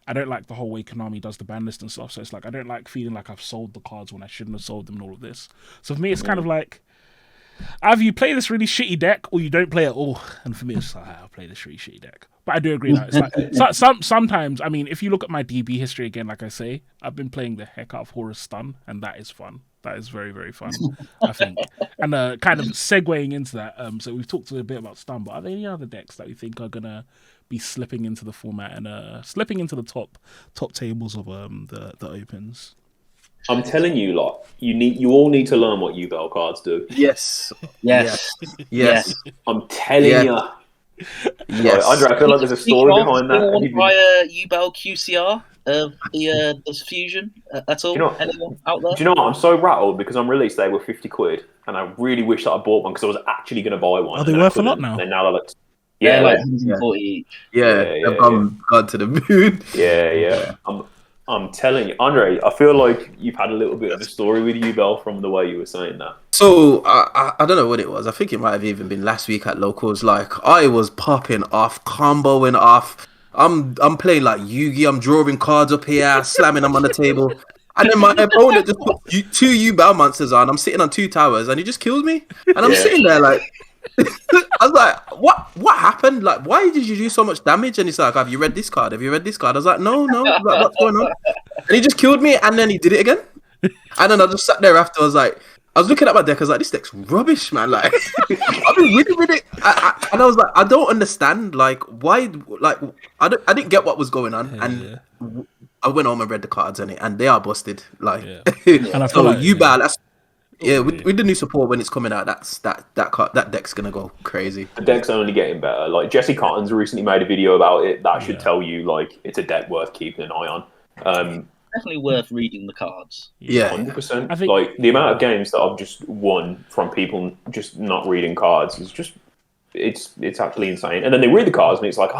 I don't like the whole way Konami does the ban list and stuff. So it's like, I don't like feeling like I've sold the cards when I shouldn't have sold them and all of this. So for me, it's kind of like, either you play this really shitty deck or you don't play at all. And for me, it's like, I'll play this really shitty deck. But I do agree that it's like sometimes, I mean, if you look at my DB history again, like I say, I've been playing the heck out of Horus Stun, and that is fun. That is very, very fun, I think. And kind of segueing into that, so we've talked a bit about Stun, but are there any other decks that we think are gonna be slipping into the format and slipping into the top tables of the opens? I'm telling you, like, you all need to learn what U-Bell cards do. Yes. I'm telling you. Yes. Andre, I feel like there's a story behind that. Want to buy a U-Bell QCR of the Fusion at all? Anyone out there? Do you know what? I'm so rattled because on release they were 50 quid, and I really wish that I bought one because I was actually going to buy one. Are they worth a lot now? And now they're like, yeah, like 140 each. They've gone to the moon. Yeah. I'm telling you, Andre, I feel like you've had a little bit of a story with U-Bell from the way you were saying that. So, I don't know what it was. I think it might have even been last week at Locals. Like, I was popping off, comboing off. I'm playing like Yu-Gi. I'm drawing cards up here, slamming them on the table. And then my opponent just put two U-Bell monsters on. I'm sitting on 2 towers, and he just killed me. And I'm sitting there like... I was like, what happened? Like, why did you do so much damage? And he's like, have you read this card? I was like, no. Like, what's going on? And he just killed me, and then he did it again. And then I just sat there after. I was looking at my deck. I was like, this deck's rubbish, man. Like, I've been winning with it. And I was like, I don't understand. Like, why? Like, I didn't get what was going on. And I went home and read the cards on it, and they are busted. Like, And I feel like U-Bell, that's. Yeah, with the new support when it's coming out, that deck's gonna go crazy. The deck's only getting better. Like Jesse Cotton's recently made a video about it. That should tell you like it's a deck worth keeping an eye on. Definitely worth reading the cards. Yeah, 100%. I think, like the amount of games that I've just won from people just not reading cards is just it's actually insane. And then they read the cards and it's like,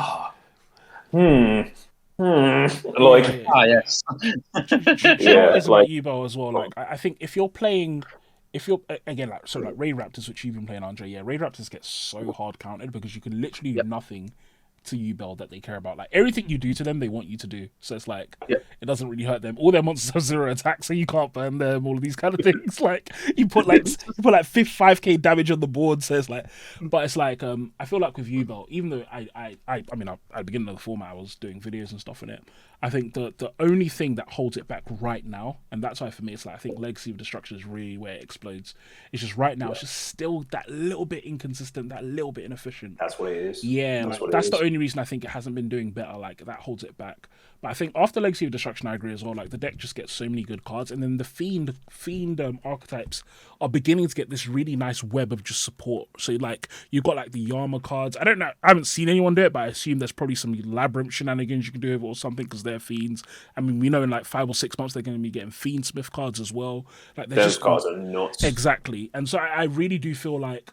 like yes. It's like U-Bell as well. Like I think if you're again like Raid Raptors, which you've been playing, Andre, Raid Raptors get so hard counted because you can literally do nothing to U-Bell that they care about. Like everything you do to them, they want you to do. So it's like it doesn't really hurt them. All their monsters have 0 attack, so you can't burn them. All of these kind of things. Like you put 5k damage on the board. So it's like, but it's like I feel like with U-Bell, even though I mean at the beginning of the format I was doing videos and stuff in it. I think the only thing that holds it back right now, and that's why for me it's like I think Legacy of Destruction is really where it explodes. It's just right now it's just still that little bit inconsistent, that little bit inefficient. That's what it is. Yeah, that's the only only reason I think it hasn't been doing better. Like that holds it back. But I think after Legacy of Destruction, I agree as well. Like the deck just gets so many good cards, and then the fiend archetypes are beginning to get this really nice web of just support. So like you've got like the Yama cards. I don't know. I haven't seen anyone do it, but I assume there's probably some labyrinth shenanigans you can do with it or something because they're fiends. I mean, we know in like 5 or 6 months they're going to be getting Fiendsmith cards as well. Like those cards are nuts. Exactly, and so I really do feel like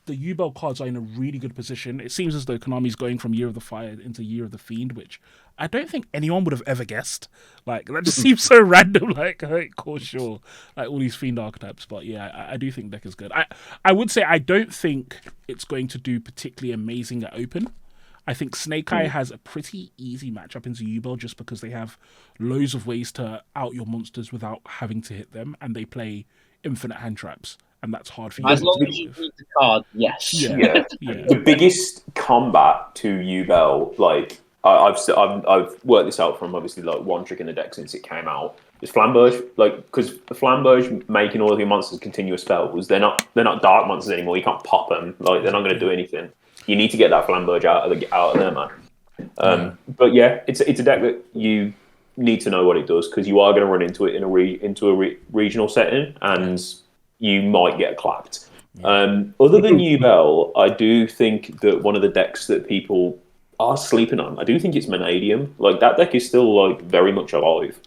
the Yubel cards are in a really good position. It seems as though Konami's going from Year of the Fire into Year of the Fiend, which I don't think anyone would have ever guessed. Like, that just seems so random. Like, cool, sure. Like, all these Fiend archetypes. But yeah, I do think deck is good. I would say I don't think it's going to do particularly amazing at Open. I think Snake Eye has a pretty easy matchup into Yubel just because they have loads of ways to out your monsters without having to hit them, and they play infinite hand traps. And that's hard for you. As long as you beat the card, yes. Yeah. The biggest combat to Yubel, like I've worked this out from obviously like one trick in the deck since it came out. Is Flamberge, like, because the Flamberge making all of your monsters continuous spells, they're not dark monsters anymore. You can't pop them. Like they're not going to do anything. You need to get that Flamberge out of there, man. But yeah, it's a deck that you need to know what it does because you are going to run into it in a regional setting and you might get clapped. Other than Yubel, I do think that one of the decks that people are sleeping on, I do think it's Vanadium. Like, that deck is still, like, very much alive.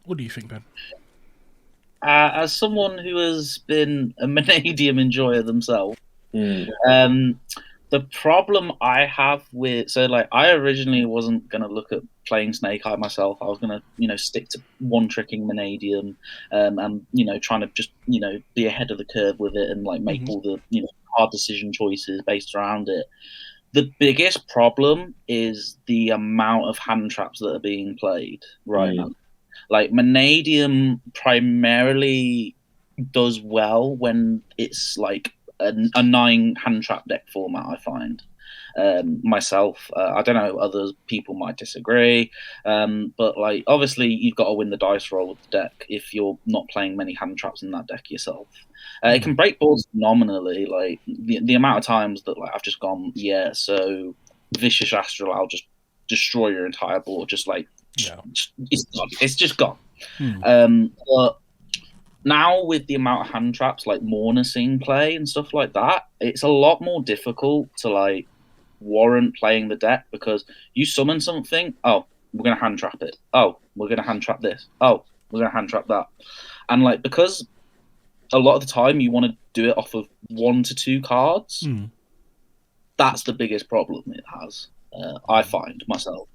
What do you think, Ben? As someone who has been a Vanadium enjoyer themselves, the problem I have with... So, like, I originally wasn't going to look at playing Snake Eye myself. I was going to, stick to one-tricking Vanadium and, trying to just, be ahead of the curve with it and, like, make all the, hard decision choices based around it. The biggest problem is the amount of hand traps that are being played right now. Like, Vanadium primarily does well when it's, like, a 9 hand trap deck format, I find. Myself, I don't know, other people might disagree, but like obviously you've got to win the dice roll with the deck if you're not playing many hand traps in that deck yourself. It can break boards phenomenally. Like the amount of times that like I've just gone, so Vicious Astral, I'll just destroy your entire board, just like it's gone. It's just gone. But now with the amount of hand traps like Mornising play and stuff like that, it's a lot more difficult to like warrant playing the deck because you summon something, oh, we're going to hand trap it. Oh, we're going to hand trap this. Oh, we're going to hand trap that. And like because a lot of the time you want to do it off of 1 to 2 cards, that's the biggest problem it has, I find myself.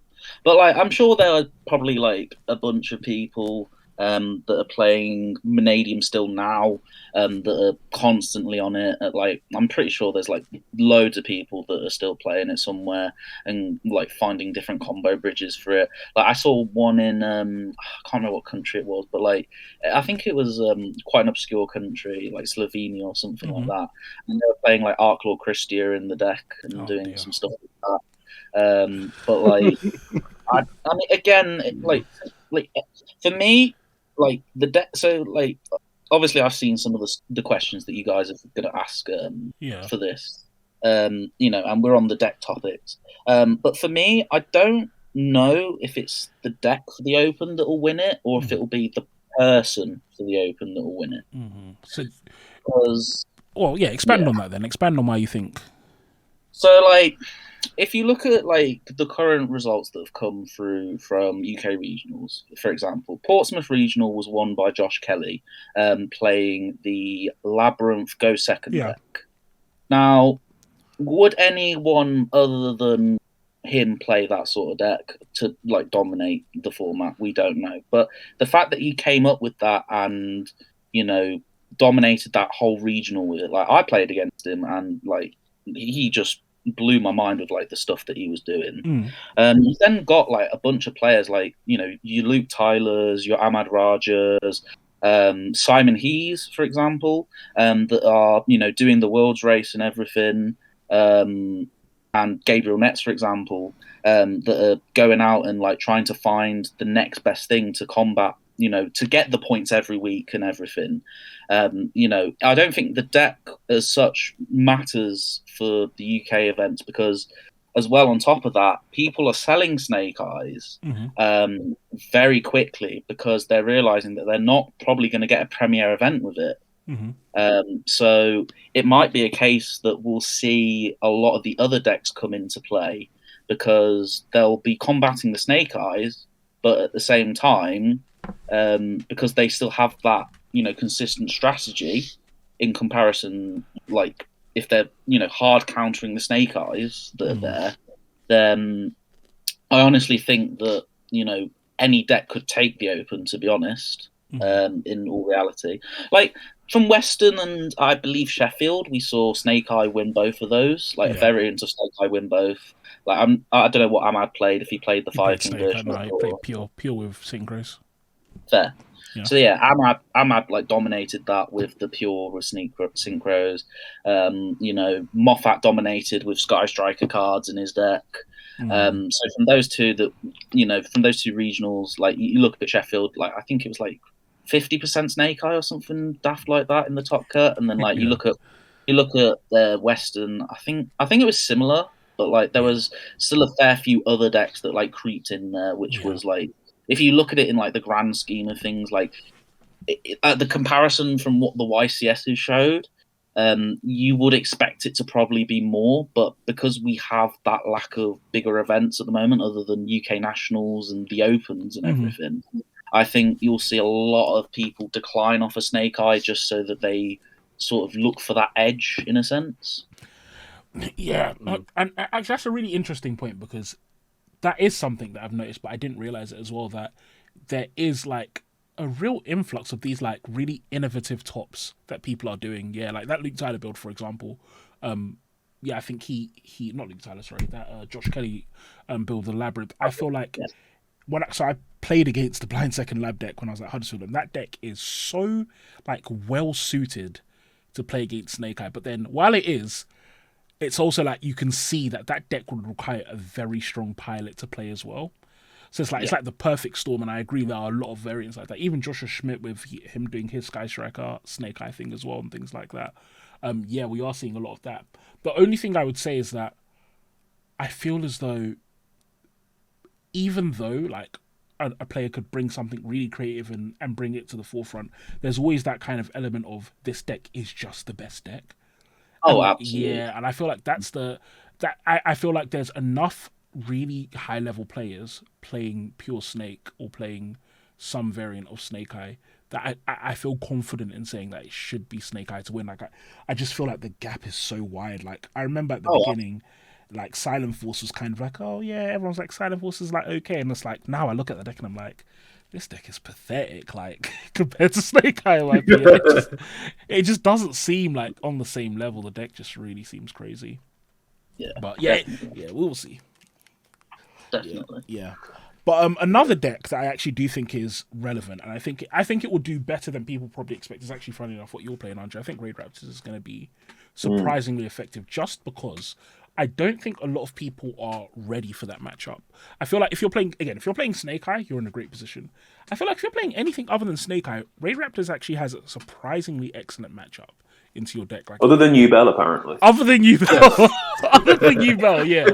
But like I'm sure there are probably like a bunch of people that are playing Vanadium still now, that are constantly on it. Like I'm pretty sure there's like loads of people that are still playing it somewhere and like finding different combo bridges for it. Like I saw one in I can't remember what country it was, but like I think it was quite an obscure country, like Slovenia or something like that. And they were playing like Arclaw Christia in the deck and doing some stuff like that. But like I mean, again, like for me. Like the deck, so like obviously I've seen some of the questions that you guys are going to ask for this, and we're on the deck topics. But for me, I don't know if it's the deck for the Open that will win it, or if it will be the person for the Open that will win it. So, because expand on that then. Expand on why you think. So like. If you look at like the current results that have come through from UK regionals, for example, Portsmouth regional was won by Josh Kelly, playing the Labyrinth Go Second deck. Now, would anyone other than him play that sort of deck to like dominate the format? We don't know. But the fact that he came up with that and dominated that whole regional with it, like I played against him and like he just blew my mind with like the stuff that he was doing. You then got like a bunch of players like your Luke Tylers, your Ahmad Rajas, Simon Hees, for example, that are doing the world's race and everything, and Gabriel Metz, for example, that are going out and like trying to find the next best thing to combat, to get the points every week and everything. I don't think the deck as such matters for the UK events because as well, on top of that, people are selling Snake Eyes very quickly because they're realizing that they're not probably going to get a premiere event with it. So it might be a case that we'll see a lot of the other decks come into play because they'll be combating the Snake Eyes, but at the same time, because they still have that, consistent strategy in comparison, like if they're, hard countering the Snake Eyes that are there, then I honestly think that, any deck could take the Open, to be honest, in all reality. Like, from Western and I believe Sheffield, we saw Snake Eye win both of those. Like, a variant of Snake Eye win both. Like, I don't know what Ahmad played, if he played the 5 version. No, he played pure with synchros. Fair. Yeah. So yeah, Ahmad like dominated that with the pure with synchros. Moffat dominated with Sky Striker cards in his deck. So from those two regionals, like you look at Sheffield, like I think it was like 50% Snake Eye or something daft like that in the top cut, and then like you look at the Western, I think it was similar, but like there was still a fair few other decks that like creeped in there, which was like, if you look at it in like the grand scheme of things, like the comparison from what the YCSs showed, you would expect it to probably be more, but because we have that lack of bigger events at the moment, other than UK Nationals and the Opens and everything, I think you'll see a lot of people decline off a Snake Eye just so that they sort of look for that edge, in a sense. Yeah, and actually that's a really interesting point, because that is something that I've noticed, but I didn't realize it as well, that there is like a real influx of these like really innovative tops that people are doing. Yeah, like that Luke Tyler build, for example. I think he not Luke Tyler, sorry, that Josh Kelly build, the Labyrinth. I feel like I played against the Blind Second Lab deck when I was at Huddersfield, and that deck is so like well suited to play against Snake Eye. But then while it's also like you can see that deck would require a very strong pilot to play as well. So it's like the perfect storm, and I agree there are a lot of variants like that. Even Joshua Schmidt with him doing his Sky Striker Snake Eye thing as well and things like that. We are seeing a lot of that. The only thing I would say is that I feel as though, even though like a player could bring something really creative and bring it to the forefront, there's always that kind of element of this deck is just the best deck. Oh, absolutely. Yeah, and I feel like I feel like there's enough really high level players playing pure Snake or playing some variant of Snake Eye that I feel confident in saying that it should be Snake Eye to win. Like I just feel like the gap is so wide. Like I remember at the beginning, like Silent Force was kind of like, oh yeah, everyone's like Silent Force is like okay, and it's like now I look at the deck and I'm like, this deck is pathetic, like compared to Snake Eye. Like it just doesn't seem like on the same level. The deck just really seems crazy. Yeah, but yeah, we'll see. Definitely. Yeah. But another deck that I actually do think is relevant, and I think it will do better than people probably expect, is actually, funny enough, what you're playing, Andre. I think Raid Raptors is going to be surprisingly effective, just because I don't think a lot of people are ready for that matchup. I feel like if you're playing Snake Eye, you're in a great position. I feel like if you're playing anything other than Snake Eye, Raid Raptors actually has a surprisingly excellent matchup into your deck. Like, other than Ubel, apparently. Other than Ubel. Other than Ubel, yeah.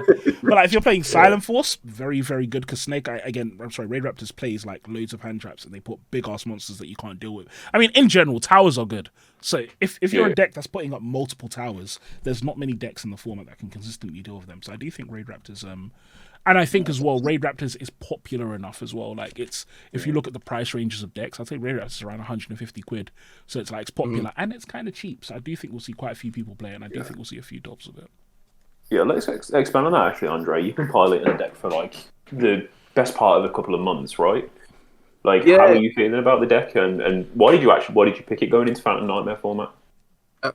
But like, if you're playing Silent Force, very, very good, because Raid Raptors plays like loads of hand traps and they put big ass monsters that you can't deal with. I mean, in general, towers are good. So if you're a deck that's putting up multiple towers, there's not many decks in the format that can consistently deal with them. So I do think Raid Raptors, and I think as well, Raid Raptors is popular enough as well. Like if you look at the price ranges of decks, I'd say Raid Raptors is around 150 quid. So it's like it's popular and it's kind of cheap. So I do think we'll see quite a few people play it, and I do think we'll see a few dobs of it. Yeah, let's expand on that actually, Andre. You've been piloting a deck for like the best part of a couple of months, right? Like, how are you feeling about the deck, and why did you pick it going into Phantom Nightmare format?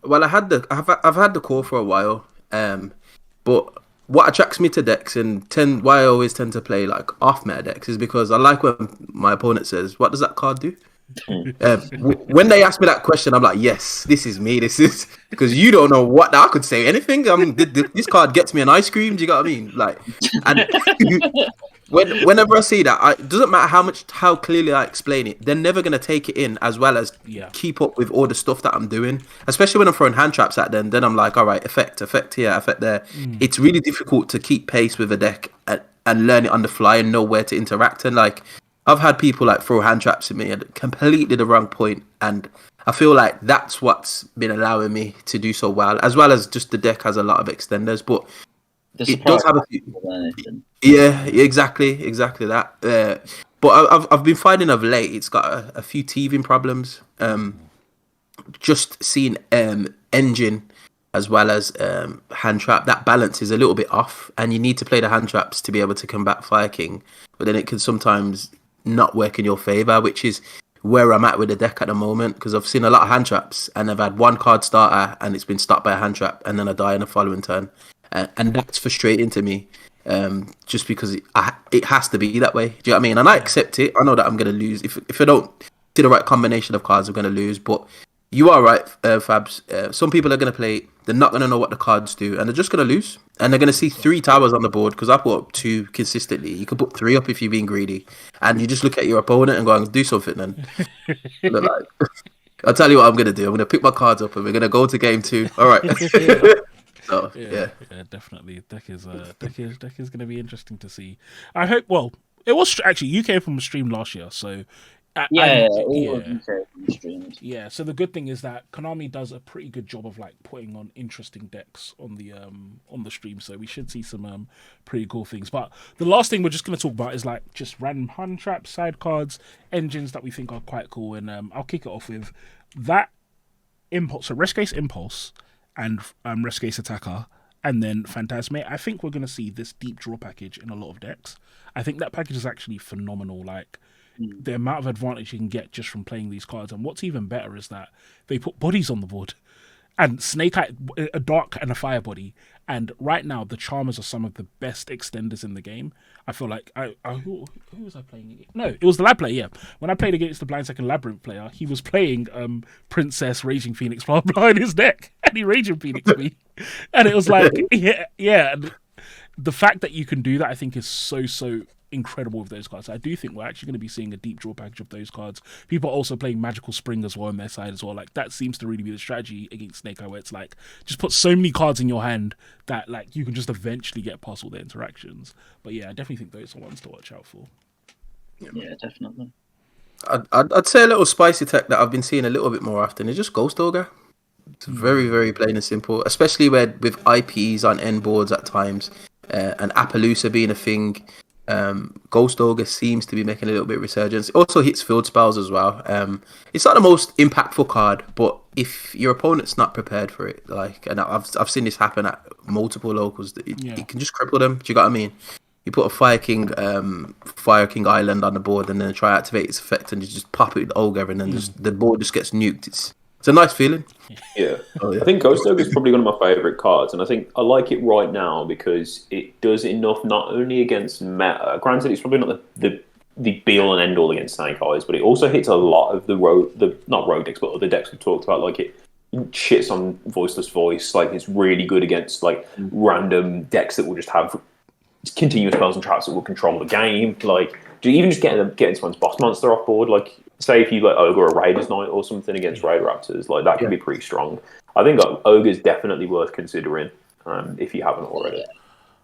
Well, I've had the core for a while, but what attracts me to decks and why I always tend to play like off meta decks is because I like when my opponent says, "What does that card do?" When they ask me that question, I'm like, "Yes, this is me. This is," because you don't know what I could say anything. I mean, this card gets me an ice cream. Do you get what I mean? Like, and Whenever I see that, it doesn't matter how clearly I explain it. They're never gonna take it in as well as keep up with all the stuff that I'm doing. Especially when I'm throwing hand traps at them. Then I'm like, all right, effect here, effect there. It's really difficult to keep pace with a deck and learn it on the fly and know where to interact. And like, I've had people like throw hand traps at me at completely the wrong point, and I feel like that's what's been allowing me to do so well, as well as just the deck has a lot of extenders, but it does have a few. Yeah, exactly that. But I've been finding of late it's got a few teething problems. Just seeing engine as well as hand trap, that balance is a little bit off, and you need to play the hand traps to be able to combat Fire King. But then it can sometimes not work in your favor, which is where I'm at with the deck at the moment, because I've seen a lot of hand traps and I've had one card starter and it's been stopped by a hand trap and then I die in the following turn, and that's frustrating to me, just because it has to be that way. Do you know what I mean? And I accept it. I know that I'm going to lose if I don't see the right combination of cards. I'm going to lose, but you are right, Fabs. Some people are going to play. They're not going to know what the cards do, and they're just going to lose. And they're going to see 3 towers on the board, because I put up 2 consistently. You can put 3 up if you're being greedy, and you just look at your opponent and go, "I'm going to do something." Then, like, I'll tell you what I'm going to do. I'm going to pick my cards up, and we're going to go to game 2. All right. So, yeah, definitely. Deck is going to be interesting to see. I hope. Well, it was actually UK Open was streamed last year, so. Yeah, so the good thing is that Konami does a pretty good job of like putting on interesting decks on the stream, so we should see some pretty cool things. But the last thing we're just going to talk about is like just random hand traps, side cards, engines that we think are quite cool, and I'll kick it off with that Impulse. So Rescase Impulse and Rescase Attacker, and then Phantasmate. I think we're going to see this deep draw package in a lot of decks. I think that package is actually phenomenal. Like, the amount of advantage you can get just from playing these cards, and what's even better is that they put bodies on the board, and Snake Eye, a dark and a fire body, and right now the Charmers are some of the best extenders in the game. I feel like who was I playing against? No, it was the lab player. Yeah, when I played against the Blind Second Labyrinth player, he was playing Princess Raging Phoenix blah blah in his deck, and he Raging Phoenix me, and it was like yeah. And the fact that you can do that, I think, is so incredible with those cards. I do think we're actually going to be seeing a deep draw package of those cards. People are also playing Magical Spring as well on their side as well. Like, that seems to really be the strategy against Snake Eye, where it's like, just put so many cards in your hand that like you can just eventually get past all their interactions. But yeah, I definitely think those are ones to watch out for. Yeah, definitely. I'd say a little spicy tech that I've been seeing a little bit more often is just Ghost Ogre. It's very, very plain and simple, especially with IPs on end boards at times, and Appaloosa being a thing. Ghost Ogre seems to be making a little bit of resurgence. It also hits field spells as well. It's not the most impactful card, but if your opponent's not prepared for it, like, and I've seen this happen at multiple locals, it can just cripple them. Do you got what I mean? You put a Fire King Island on the board, and then try to activate its effect, and you just pop it with Ogre, and then the board just gets nuked. It's a nice feeling. Yeah. I think Ghost Ogre is probably one of my favourite cards, and I think I like it right now because it does enough not only against meta. Granted, it's probably not the be-all and end-all against Snake Eyes, but it also hits a lot of not rogue decks, but other decks we've talked about. Like, it shits on Voiceless Voice. Like, it's really good against like random decks that will just have continuous spells and traps that will control the game. Like, even just getting someone's boss monster off board, like, say if you like Ogre a Raiders Knight or something against Raid Raptors, like, that can be pretty strong. I think Ogre is definitely worth considering, if you haven't already.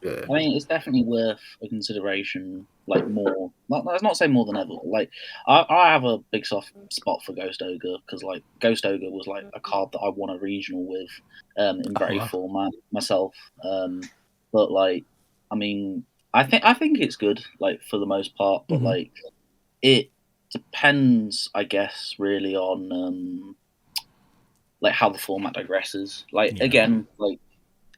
I mean, it's definitely worth a consideration, like, more. Let's not say more than ever. Like, I have a big soft spot for Ghost Ogre, because like Ghost Ogre was like a card that I won a regional with in very format myself. But like, I mean, I think it's good, like, for the most part, but like, it depends, I guess, really on like how the format digresses. Like, again, like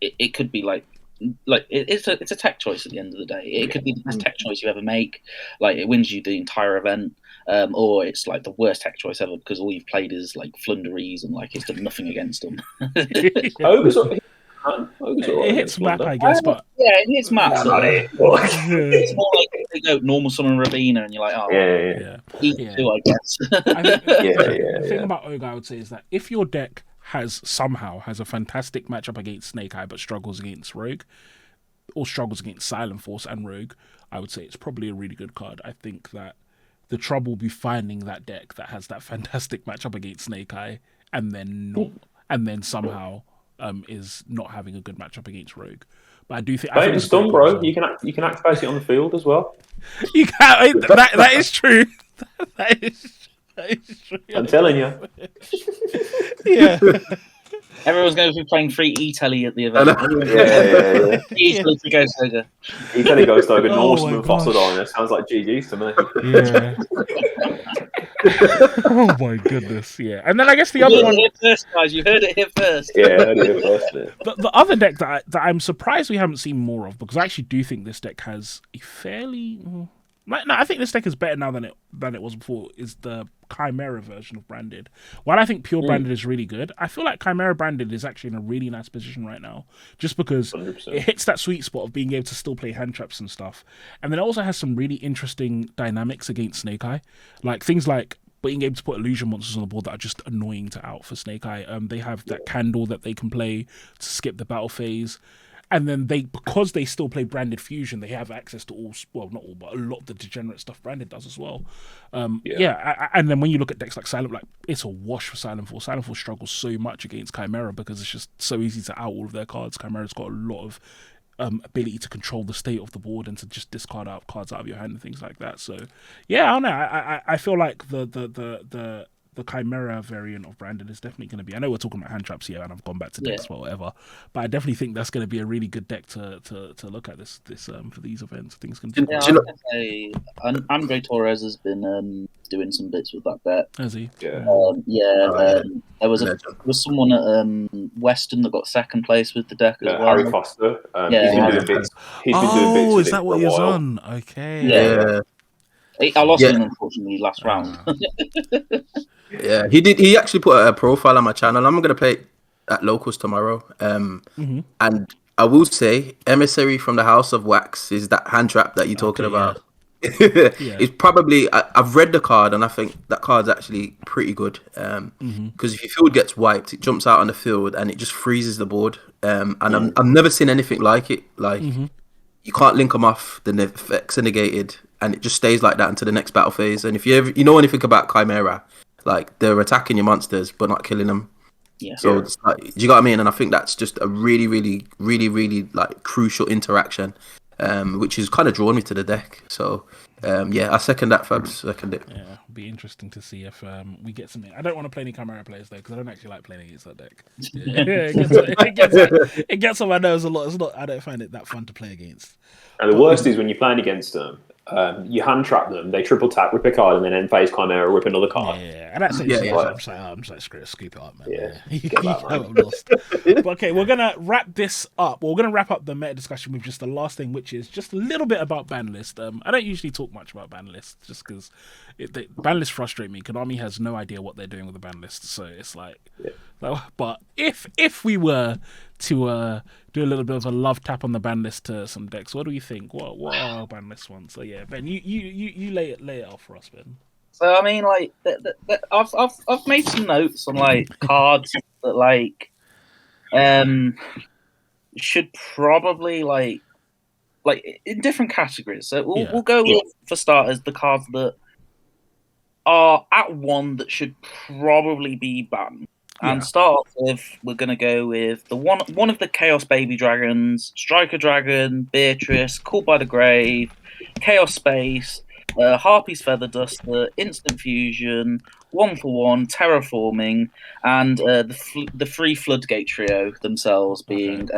it could be like it's a tech choice at the end of the day. It could be the best tech choice you ever make. Like, it wins you the entire event, or it's like the worst tech choice ever because all you've played is like Flunderies and like it's done nothing against them. It hits map, I guess, but it hits map. It's more like they go normal summon Ravina, and you're like, oh, E2, I guess. The thing about Ogre, I would say, is that if your deck has a fantastic matchup against Snake Eye but struggles against Rogue, or struggles against Silent Force and Rogue, I would say it's probably a really good card. I think that the trouble will be finding that deck that has that fantastic matchup against Snake Eye, and then somehow is not having a good matchup against Rogue. But I do think Bait and stun, bro. You can activate it on the field as well. You can. That is true. That is true. I'm telling you. Yeah. Everyone's going to be playing free E-Telly at the event. Yeah. E-Telly for Ghost Ogre. E-Telly Ghost Ogre, Norseman, my gosh. Fossil Sounds like GG's to me. Yeah. Oh my goodness. Yeah. And then I guess the other one. You heard it here first, guys. You heard it here first. Yeah, I heard it here first. Yeah. The other deck that I'm surprised we haven't seen more of, because I actually do think this deck has a fairly. No, I think this deck is better now than it was before. Is the Chimera version of Branded. While I think Pure Branded is really good, I feel like Chimera Branded is actually in a really nice position right now, just because 100%. it hits that sweet spot of being able to still play hand traps and stuff, and then it also has some really interesting dynamics against Snake Eye, like things like being able to put illusion monsters on the board that are just annoying to out for Snake Eye. They have that candle that they can play to skip the battle phase. And then because they still play Branded Fusion, they have access to all, well, not all, but a lot of the degenerate stuff Branded does as well. And then when you look at decks like Silent, like it's a wash for Silent Force. Silent Force struggles so much against Chimera because it's just so easy to out all of their cards. Chimera's got a lot of ability to control the state of the board and to just discard out cards out of your hand and things like that. So yeah, I don't know. I feel like the Chimera variant of Brandon is definitely going to be. I know we're talking about hand traps here, and I've gone back to decks or whatever, but I definitely think that's going to be a really good deck to look at this for these events. Things can do. Yeah, I was gonna say, Andre Torres has been doing some bits with that deck. Has he? Yeah. There was someone at Western that got second place with the deck as well. Harry Foster. He's been doing bits. Is that what he's on? Okay. Yeah. I lost him unfortunately last round. Yeah, he did. He actually put a profile on my channel. I'm gonna play it at locals tomorrow. And I will say, Emissary from the House of Wax is that hand trap that you're talking about. It's probably. I've read the card, and I think that card's actually pretty good. Because if your field gets wiped, it jumps out on the field and it just freezes the board. And I've never seen anything like it. Like you can't link them off. The effects are negated, and it just stays like that until the next battle phase. And if you know anything about Chimera, like they're attacking your monsters but not killing them. Yeah. So it's like, do you got what I mean? And I think that's just a really, really, really, really like crucial interaction, which has kind of drawn me to the deck. So I second that, Fabs. Second it. Yeah, it'll be interesting to see if we get something. I don't want to play any Chimera players though, because I don't actually like playing against that deck. It gets on my nerves a lot. It's not. I don't find it that fun to play against. And the worst is when you're playing against them, you hand trap them, they triple tap, rip a card, and then end phase Chimera, rip another card. Yeah, and that's it. I'm just like, scoop it up, man. Yeah. I'm lost. But okay, we're gonna wrap this up. We're gonna wrap up the meta discussion with just the last thing, which is just a little bit about ban list. I don't usually talk much about ban lists, just because ban lists frustrate me. Konami has no idea what they're doing with the ban list, so it's like. But if we were to do a little bit of a love tap on the ban list to some decks, what do you think? What are our ban list ones? So yeah, Ben, you lay it off for us, Ben. So I mean, like, I've made some notes on like cards that like should probably like in different categories. So we'll go with, for starters, the cards that are at one that should probably be banned. And start off with, we're going to go with the one of the Chaos Baby Dragons, Striker Dragon, Beatrice, Called by the Grave, Chaos Space, Harpy's Feather Duster, Instant Fusion, 1-for-1, Terraforming, and the free Floodgate trio themselves being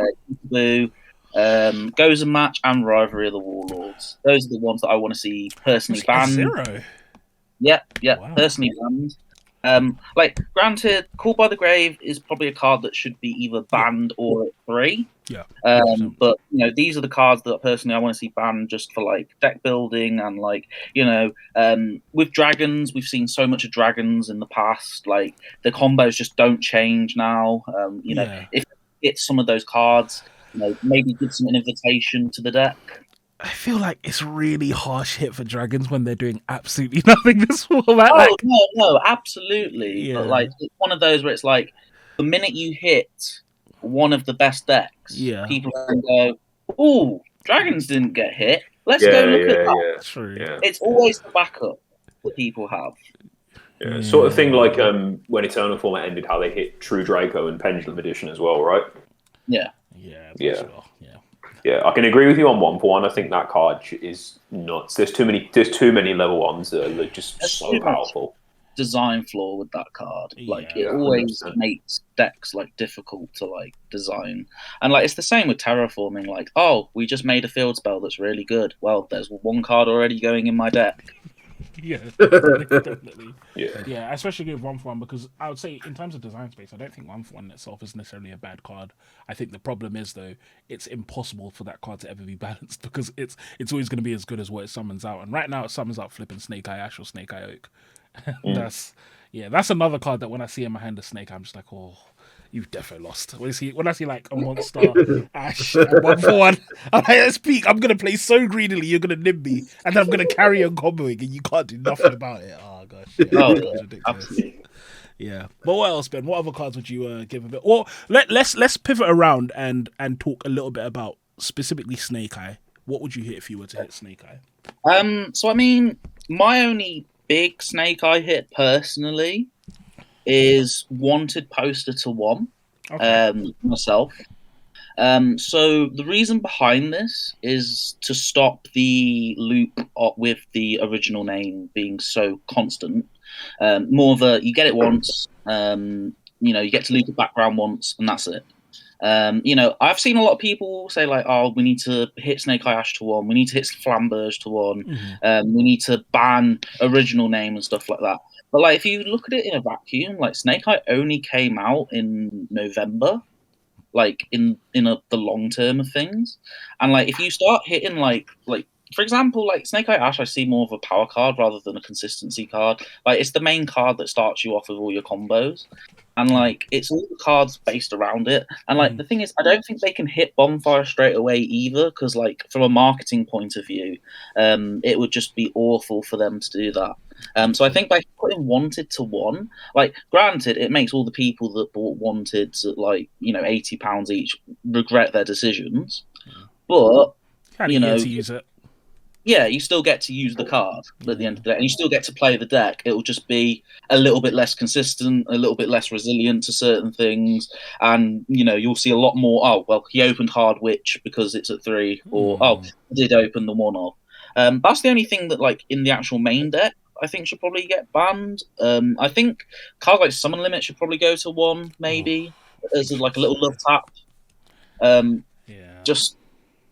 Blue, Goes and Match, and Rivalry of the Warlords. Those are the ones that I want to see personally banned. Zero. Yeah, wow. Personally banned. Granted, Called by the Grave is probably a card that should be either banned or at 3. Yeah. But these are the cards that personally I want to see banned just for like deck building and with dragons, we've seen so much of dragons in the past. Like the combos just don't change now. If it's some of those cards, maybe give some invitation to the deck. I feel like it's really harsh hit for dragons when they're doing absolutely nothing this format. No, absolutely. Yeah. But it's one of those where it's like the minute you hit one of the best decks, people can go, Oh, dragons didn't get hit. Let's Yeah, go look at that. yeah, True. yeah. It's always the backup that people have. Yeah, sort of thing like when Eternal Format ended, how they hit True Draco and Pendulum Edition as well, right? Yeah. Yeah. Yeah. Sure. Yeah. Yeah, I can agree with you on 1-for-1. I think that card is nuts. There's too many level ones that are just There's so too much powerful. design flaw with that card. Like Yeah, it always 100%. makes decks like difficult to like design. And like it's the same with terraforming. Like, oh, we just made a field spell that's really good. Well, there's one card already going in my deck. Yeah, definitely. Yeah. Yeah, especially with 1-for-1, because I would say in terms of design space, I don't think 1-for-1 itself is necessarily a bad card. I think the problem is though, it's impossible for that card to ever be balanced because it's always going to be as good as what it summons out. And right now it summons out flipping Snake Eye Ash or Snake Eye Oak. That's another card that when I see in my hand a Snake, I'm just like, oh, you've definitely lost. When I see like a monster Ash at 1-for-1, I'm like, let's peak. I'm gonna play so greedily, you're gonna nib me, and then I'm gonna carry on comboing, and you can't do nothing about it. Oh gosh, yeah, Oh, that card's yeah, ridiculous. absolutely. Yeah, but what else, Ben? What other cards would you give a bit? Well, let's pivot around and talk a little bit about specifically Snake Eye. What would you hit if you were to hit Snake Eye? So I mean, my only big Snake Eye hit personally is Wanted Poster to 1. Okay. Myself. So the reason behind this is to stop the loop with the original name being so constant. More of a, you get it once, you get to loop the background once, and that's it. I've seen a lot of people say like, "Oh, we need to hit Snake Eye Ash to 1. We need to hit Flamberge to 1. We need to ban original name and stuff like that." But like, if you look at it in a vacuum, like Snake Eye only came out in November, like in the long term of things, and like if you start hitting like for example, like Snake Eye Ash, I see more of a power card rather than a consistency card. Like it's the main card that starts you off with all your combos, and like it's all the cards based around it. And like the thing is, I don't think they can hit Bonfire straight away either, because like from a marketing point of view, it would just be awful for them to do that. So I think by putting Wanted to 1, like granted, it makes all the people that bought Wanted at like £80 each regret their decisions, but Kind of to use it. yeah, you still get to use the card at the end of the day, and you still get to play the deck. It will just be a little bit less consistent, a little bit less resilient to certain things, and you'll see a lot more. Oh well, he opened Hard Witch because it's at 3, or oh, he did open the 1-of. That's the only thing that like in the actual main deck I think should probably get banned. I think cards like Summon Limit should probably go to 1, maybe as like a little love tap. Just.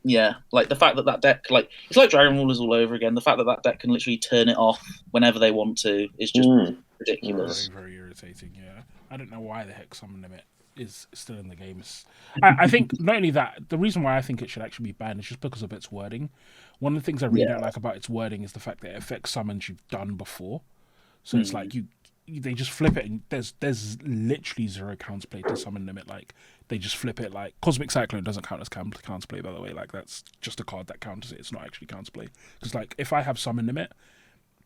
Yeah, like the fact that deck, like it's like Dragon Rulers all over again. The fact that deck can literally turn it off whenever they want to is just ridiculous. Very, very irritating. Yeah, I don't know why the heck Summon Limit is still in the game. I think not only that, the reason why I think it should actually be banned is just because of its wording. One of the things I really don't like about its wording is the fact that it affects summons you've done before. So it's like they just flip it, and there's literally 0 counterplay to Summon Limit. Like they just flip it. Like Cosmic Cyclone doesn't count as counterplay, by the way. Like that's just a card that counters it. It's not actually counterplay. Because like if I have Summon Limit,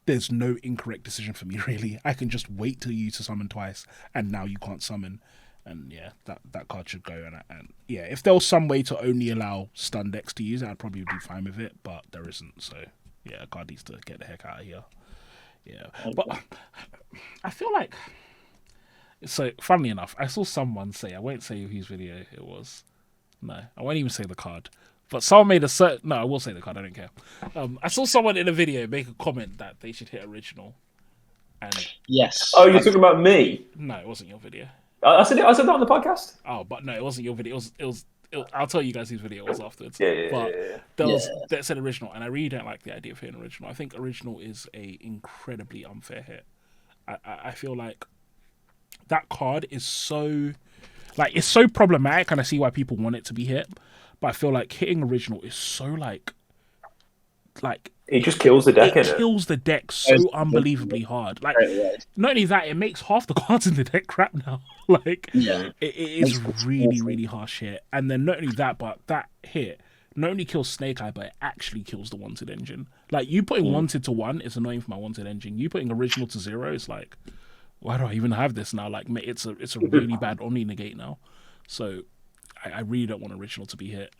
there's no incorrect decision for me really. I can just wait till you to summon twice, and now you can't summon. And yeah, that card should go. And yeah, if there was some way to only allow stun decks to use it, I'd probably be fine with it. But there isn't. So yeah, card needs to get the heck out of here. Yeah, but I feel like, so funnily enough, I saw someone say, I won't say whose video it was. No, I won't even say the card. But someone made no, I will say the card, I don't care. I saw someone in a video make a comment that they should hit original. And yes. Oh, you're talking about me? No, it wasn't your video. I said that on the podcast. Oh, but no, it wasn't your video. It was I'll tell you guys whose video it was afterwards. Yeah. That said original, and I really don't like the idea of hitting original. I think original is a incredibly unfair hit. I feel like that card is so, like, it's so problematic, and I see why people want it to be hit. But I feel like hitting original is so like it just kills the deck. It kills the deck so unbelievably hard. Like, not only that, it makes half the cards in the deck crap now. Like, it is really, really harsh hit. And then not only that, but that hit not only kills Snake Eye, but it actually kills the Wanted engine. Like, you putting Wanted to 1 is annoying for my Wanted engine. You putting original to 0 is like, why do I even have this now? Like, it's a really bad Omni negate now. So I really don't want original to be hit.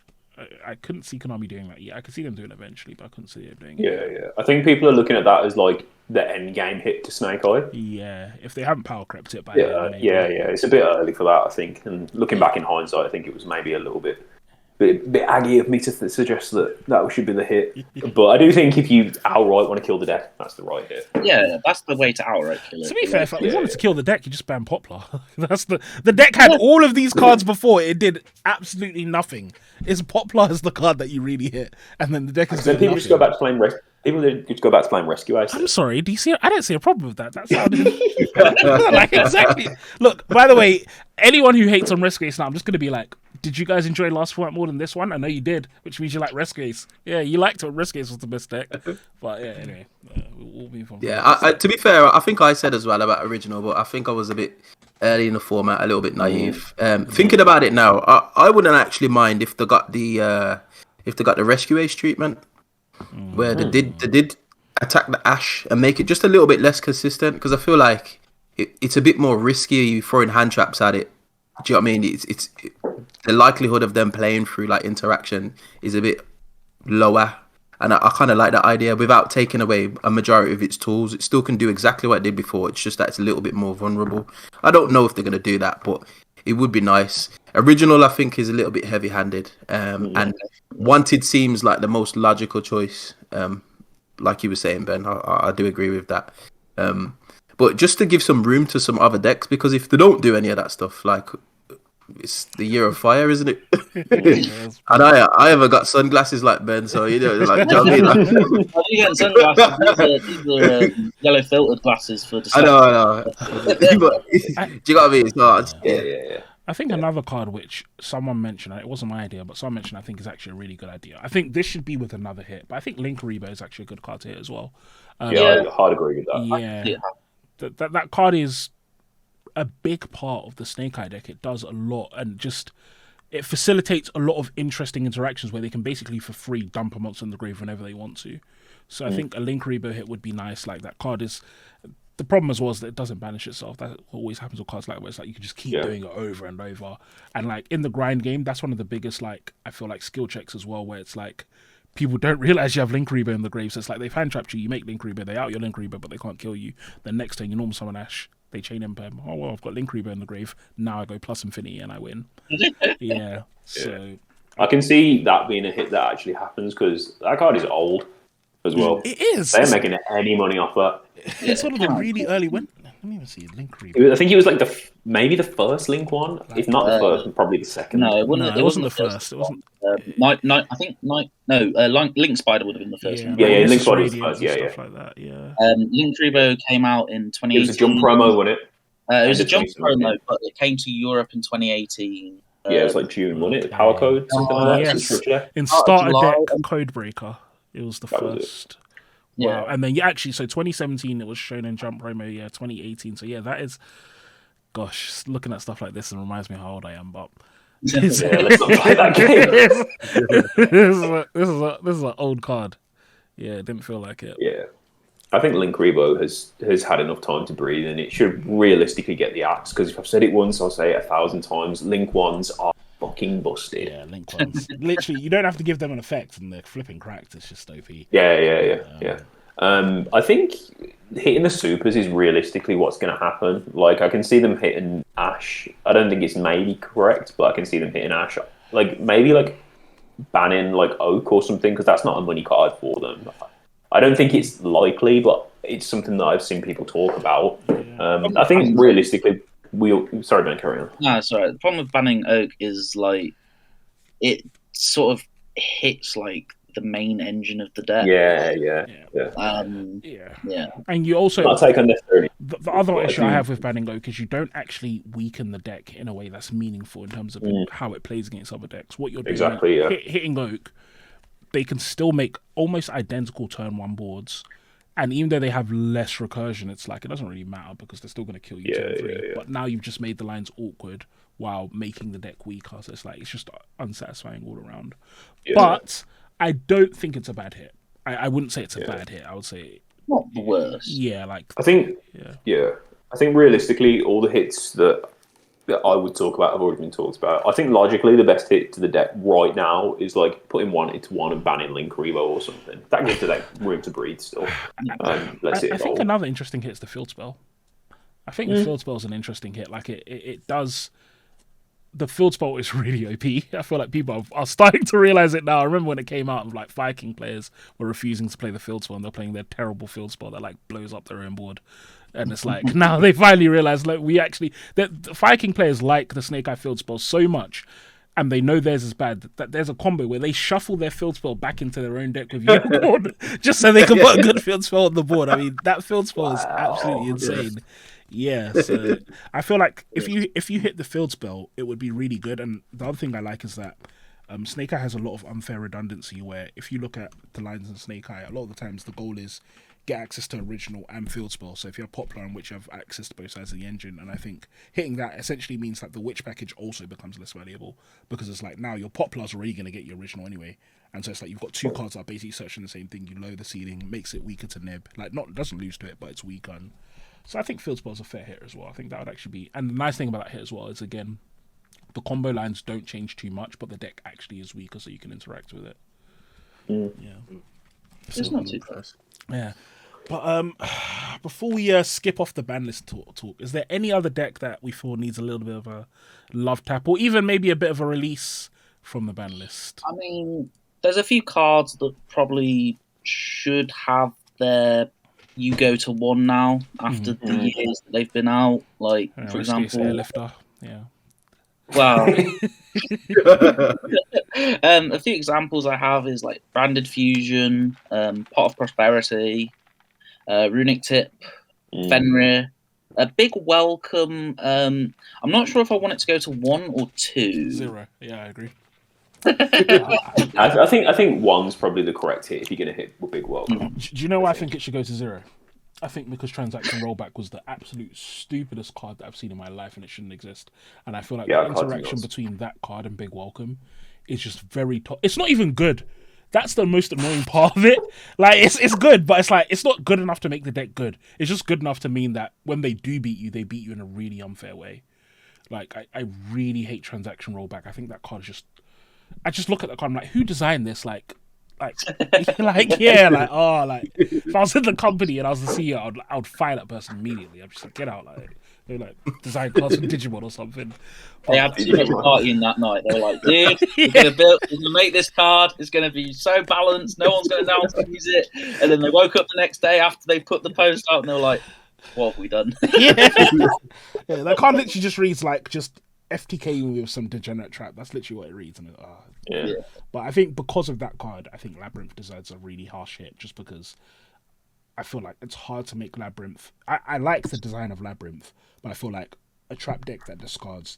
I couldn't see Konami doing that yet. I could see them doing it eventually, but I couldn't see them doing it. Yeah. I think people are looking at that as like the end game hit to Snake Eye. Yeah, if they haven't power crept it by Yeah, then, maybe. yeah. It's a bit early for that, I think. And looking back in hindsight, I think it was maybe a little bit aggy of me to suggest that should be the hit. But I do think if you outright want to kill the deck, that's the right hit. Yeah, that's the way to outright kill it. To be fair, if we wanted to kill the deck, you just ban Poplar. That's the deck had all of these cards before. It did absolutely nothing. It's Poplar is the card that you really hit, and then the deck is. Then people just go back to playing Rescue Ace. I'm sorry, do you see? I don't see a problem with that. That sounded like exactly. Look, by the way, anyone who hates on Rescue Ace now, I'm just going to be like, did you guys enjoy last format more than this one? I know you did, which means you like Rescue Ace. Yeah, you liked it. Rescue Ace was the best deck. But yeah, anyway, we'll move on. Yeah, to be fair, I think I said as well about original, but I think I was a bit early in the format, a little bit naive. Thinking about it now, I wouldn't actually mind if they got the Rescue Ace treatment, where they did attack the Ash and make it just a little bit less consistent, because I feel like it's a bit more risky throwing hand traps at it. Do you know what I mean? It's the likelihood of them playing through like interaction is a bit lower, and I kind of like that idea. Without taking away a majority of its tools, it still can do exactly what it did before. It's just that it's a little bit more vulnerable. I don't know if they're going to do that, but it would be nice. Original, I think, is a little bit heavy-handed, and Wanted seems like the most logical choice. Like you were saying, Ben, I do agree with that. But just to give some room to some other decks, because if they don't do any of that stuff, like, it's the year of fire, isn't it? And I haven't got sunglasses like Ben, so you know, like, do you know what I mean? Like, Are you getting sunglasses? These are yellow filtered glasses for December. I know. But, do you know what I mean? So, Yeah. I think another card which someone mentioned, it wasn't my idea, but someone mentioned I think is actually a really good idea. I think this should be with another hit, but I think Link Rebo is actually a good card to hit as well. I hard agree with that. Yeah. That card is a big part of the Snake Eye deck. It does a lot, and just it facilitates a lot of interesting interactions where they can basically for free dump a monster in the grave whenever they want to. So I think a Link Rebo hit would be nice. Like, that card is... The problem as well is that it doesn't banish itself. That always happens with cards like where it's like you can just keep doing it over and over. And like in the grind game, that's one of the biggest, like, I feel like, skill checks as well, where it's like people don't realize you have Link Rebo in the grave. So it's like they've hand trapped you, you make Link Rebo, they out your Link Rebo, but they can't kill you. Then next turn you normal summon Ash, they chain Empire. Oh well, I've got Link Rebo in the grave. Now I go plus infinity and I win. Yeah. So I can see that being a hit that actually happens, because that card is old as well. it is. They're making any money off that. It's one of the really early when. Let me even see Link Rebo. I think it was like maybe the first Link one, if not the first, probably the second. No, it wasn't the first. It wasn't. Link Spider would have been the first one. Yeah, Link Spider was the first. Yeah. Stuff like that. Yeah. Link Rebo came out in 2018. It was a jump promo, wasn't it? It was a jump promo, but it came to Europe in 2018. Yeah, it was like June, wasn't it? Power Code, something like that. Yes. In Starter Deck Codebreaker, it was the first. Yeah. Wow. And then so 2017 it was shown in Jump Promo, 2018. So yeah, that is, gosh, looking at stuff like this and reminds me how old I am, but let's not play that game. this is an old card. Yeah, it didn't feel like it. Yeah. I think Link Rebo has had enough time to breathe, and it should realistically get the axe, because if I've said it once, I'll say it 1,000 times. Link ones are fucking busted. Yeah, Link ones. Literally, you don't have to give them an effect, and they're flipping cracked. It's just OP. Yeah. I think hitting the supers is realistically what's going to happen. Like, I can see them hitting Ash. I don't think it's maybe correct, but I can see them hitting Ash. Like, maybe like banning like Oak or something, because that's not a money card for them. I don't think it's likely, but it's something that I've seen people talk about. I think realistically, sorry, Ben, carry on. No, sorry. The problem with banning Oak is like it sort of hits like the main engine of the deck. Yeah. And you also not take unnecessarily. The other issue I have with banning Oak is you don't actually weaken the deck in a way that's meaningful in terms of how it plays against other decks. What you're doing, hitting Oak, they can still make almost identical turn one boards, and even though they have less recursion, it's like it doesn't really matter because they're still going to kill you turn three. But now you've just made the lines awkward while making the deck weaker, so it's like it's just unsatisfying all around. But I don't think it's a bad hit. I wouldn't say it's a bad hit. I would say not the worst. Yeah, like I think I think realistically, all the hits that that I would talk about have already been talked about. I think logically the best hit to the deck right now is like putting one into one and banning Link Revo or something. That gives the deck room to breathe still. Let's see. I think another interesting hit is the field spell. I think the field spell is an interesting hit. Like it does. The field spell is really OP. I feel like people are starting to realize it now. I remember when it came out, like Viking players were refusing to play the field spell, and they're playing their terrible field spell that like blows up their own board. And it's like now they finally realize like the Viking players like the Snake Eye field spell so much, and they know theirs is bad, that there's a combo where they shuffle their field spell back into their own deck with Unicorn just so they can put a good field spell on the board. I mean, that field spell is absolutely insane. Yeah, so I feel like if you hit the field spell, it would be really good. And the other thing I like is that Snake Eye has a lot of unfair redundancy where if you look at the lines in Snake Eye, a lot of the times the goal is get access to original and field spell. So if you have Poplar in which you have access to both sides of the engine, and I think hitting that essentially means that the Witch package also becomes less valuable because it's like now your Poplar's already going to get your original anyway. And so it's like you've got two cards that are basically searching the same thing. You lower the ceiling, makes it weaker to nib. Like doesn't lose to it, but it's weaker. And so I think field spell's a fair hit as well. I think that would actually be, and the nice thing about that hit as well is again, the combo lines don't change too much, but the deck actually is weaker, so you can interact with it. Yeah, It's not too bad. yeah. But before we skip off the ban list talk, is there any other deck that we feel needs a little bit of a love tap, or even maybe a bit of a release from the ban list? I mean, there's a few cards that probably should have their you go to one now after the years that they've been out. Like, for example, Airlifter. Yeah. Well, a few examples I have is like Branded Fusion, Pot of Prosperity, Runic Tip, Fenrir. A big welcome. I'm not sure if I want it to go to 1 or 2. 0. Yeah, I agree. I think 1's probably the correct hit if you're going to hit a big welcome. Do you know why I think it should go to 0? I think because Transaction Rollback was the absolute stupidest card that I've seen in my life, and it shouldn't exist. And I feel like the interaction between that card and Big Welcome is just very it's not even good. That's the most annoying part of it. Like it's good, but it's like it's not good enough to make the deck good. It's just good enough to mean that when they do beat you, they beat you in a really unfair way. Like I really hate Transaction Rollback. I think that card is just. I just look at that card. I'm like, who designed this? Like, if I was in the company and I was the CEO, I would fire that person immediately. I'm just like, get out, like, they're like design cards for Digimon or something. They had too much partying that night. They were like, dude, we're gonna make this card. It's gonna be so balanced. No one's gonna know how to use it. And then they woke up the next day after they put the post out, and they were like, what have we done? Yeah, that card literally just reads like just FTK with some degenerate trap. That's literally what it reads. And But I think because of that card, I think Labyrinth decides a really harsh hit just because I feel like it's hard to make Labyrinth. I like the design of Labyrinth, but I feel like a trap deck that discards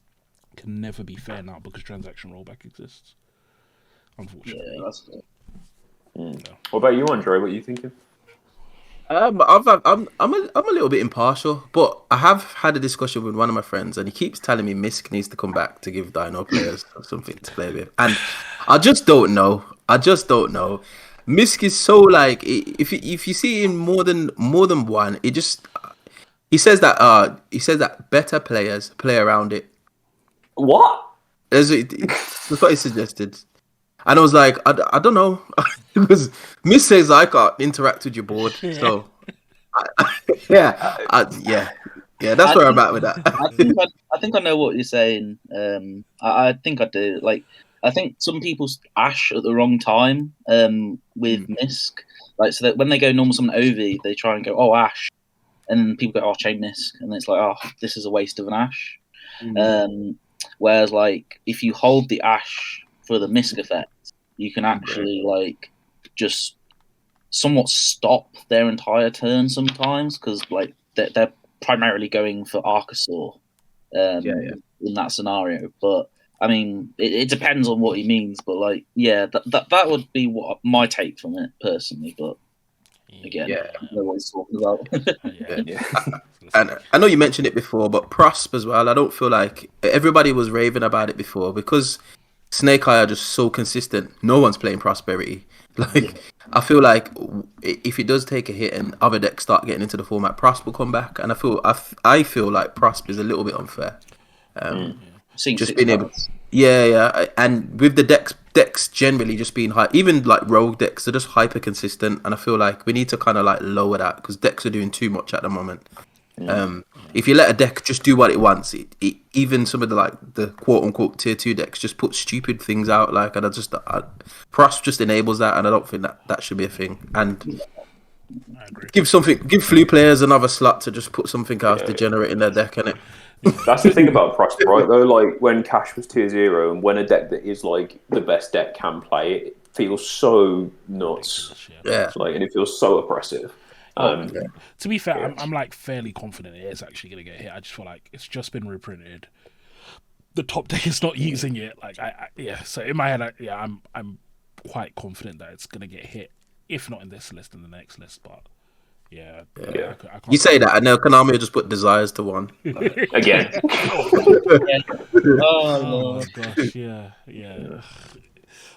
can never be fair now because Transaction Rollback exists. Unfortunately. Yeah, that's it. What about you, Andre? What are you thinking? I'm a little bit impartial, but I have had a discussion with one of my friends, and he keeps telling me Misk needs to come back to give Dino players something to play with, and I just don't know. Misk is so like if you see him more than one, he says that better players play around it. What? That's what he suggested. And I was like, I don't know, because Miss says I can't interact with your board, so that's where I'm at with that. I think I know what you're saying. I think I do. Like, I think some people ash at the wrong time with Misk. Like, so that when they go normal summon Ovi, they try and go, oh, Ash, and people go, oh, chain Misk, and it's like, oh, this is a waste of an Ash. Whereas, like, if you hold the Ash for the Misk effect, you can actually like just somewhat stop their entire turn sometimes because like they're primarily going for Archosaur in that scenario. But I mean, it depends on what he means. But like, yeah, that would be what my take from it personally. But again, I know what he's talking about. And I know you mentioned it before, but Prosp as well. I don't feel like everybody was raving about it before because Snake Eye are just so consistent. No one's playing Prosperity. Like, I feel like if it does take a hit and other decks start getting into the format, Prosp will come back. And I feel like Prosp is a little bit unfair. Seeing just 6 being able, cards. and with the decks generally just being high, even like rogue decks, they're just hyper consistent, and I feel like we need to kind of like lower that because decks are doing too much at the moment. If you let a deck just do what it wants, even some of the quote unquote tier 2 decks just put stupid things out, like, and Prost just enables that, and I don't think that should be a thing. And I agree. give flea players another slot to just put something else degenerate in their deck, innit? That's the thing about Prost, right? Though, like when Cash was tier 0, and when a deck that is like the best deck can play it, it feels so nuts. Yeah. Like, and it feels so oppressive. To be fair, I'm like fairly confident it is actually going to get hit. I just feel like it's just been reprinted. The top deck is not using it. Like so in my head, I'm quite confident that it's going to get hit. If not in this list, in the next list, but I can't You say that, I know Konami will just put Desires to 1. Again. Oh my gosh, yeah.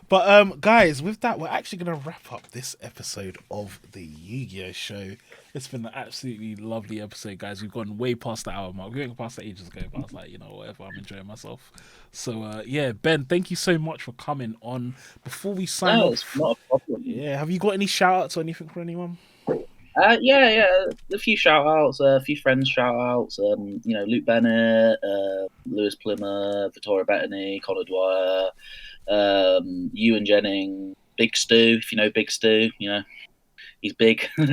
But guys, with that, we're actually going to wrap up this episode of the Yu-Gi-Oh show. It's been an absolutely lovely episode, guys. We've gone way past the hour mark. We went past that ages ago, but I was like, whatever, I'm enjoying myself. So Ben, thank you so much for coming on. Before we sign off, It's not a problem. have you got any shout-outs or anything for anyone? A few shout-outs, a few friends shout-outs. Luke Bennett, Lewis Plimmer, Vittoria Bettany, Connor Dwyer, Ewan Jennings, Big Stu, if you know Big Stu, he's big. I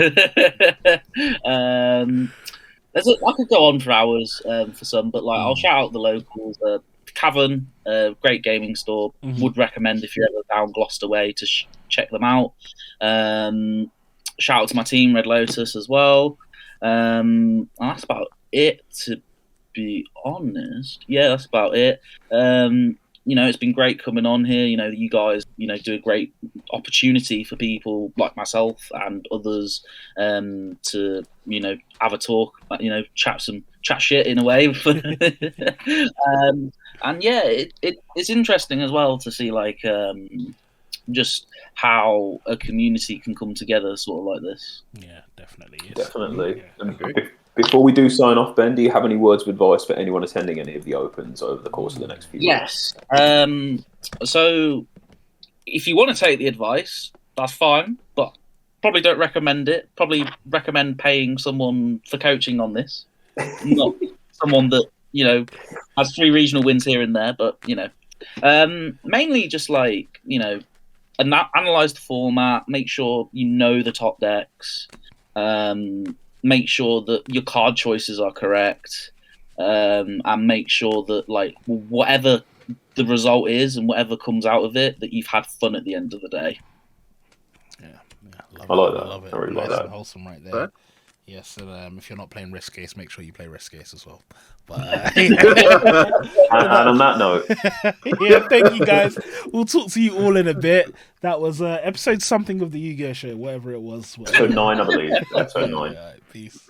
could go on for hours for some, but I'll shout out the locals. Cavern, great gaming store. Would recommend if you're ever down Gloucester way to check them out. Shout out to my team, Red Lotus, as well. And that's about it, to be honest. Yeah, that's about it. It's been great coming on here. You guys, do a great opportunity for people like myself and others to, have a talk, chat shit in a way. It's interesting as well to see just how a community can come together sort of like this. Yeah, definitely. Definitely. Yeah, Before we do sign off, Ben, do you have any words of advice for anyone attending any of the Opens over the course of the next few years? So if you want to take the advice, that's fine, but probably don't recommend it. Probably recommend paying someone for coaching on this. Not someone that, has 3 regional wins here and there, but, mainly just analyze the format, make sure you know the top decks, make sure that your card choices are correct, and make sure that whatever the result is and whatever comes out of it, that you've had fun at the end of the day. I like that. Love it. I really Nice like that. and wholesome right there. Yes, and if you're not playing Risk Case, make sure you play Risk Case as well. But And on that note, thank you guys. We'll talk to you all in a bit. That was episode something of the Yu-Gi-Oh show, whatever it was. episode 9, I believe. Episode 9. Peace.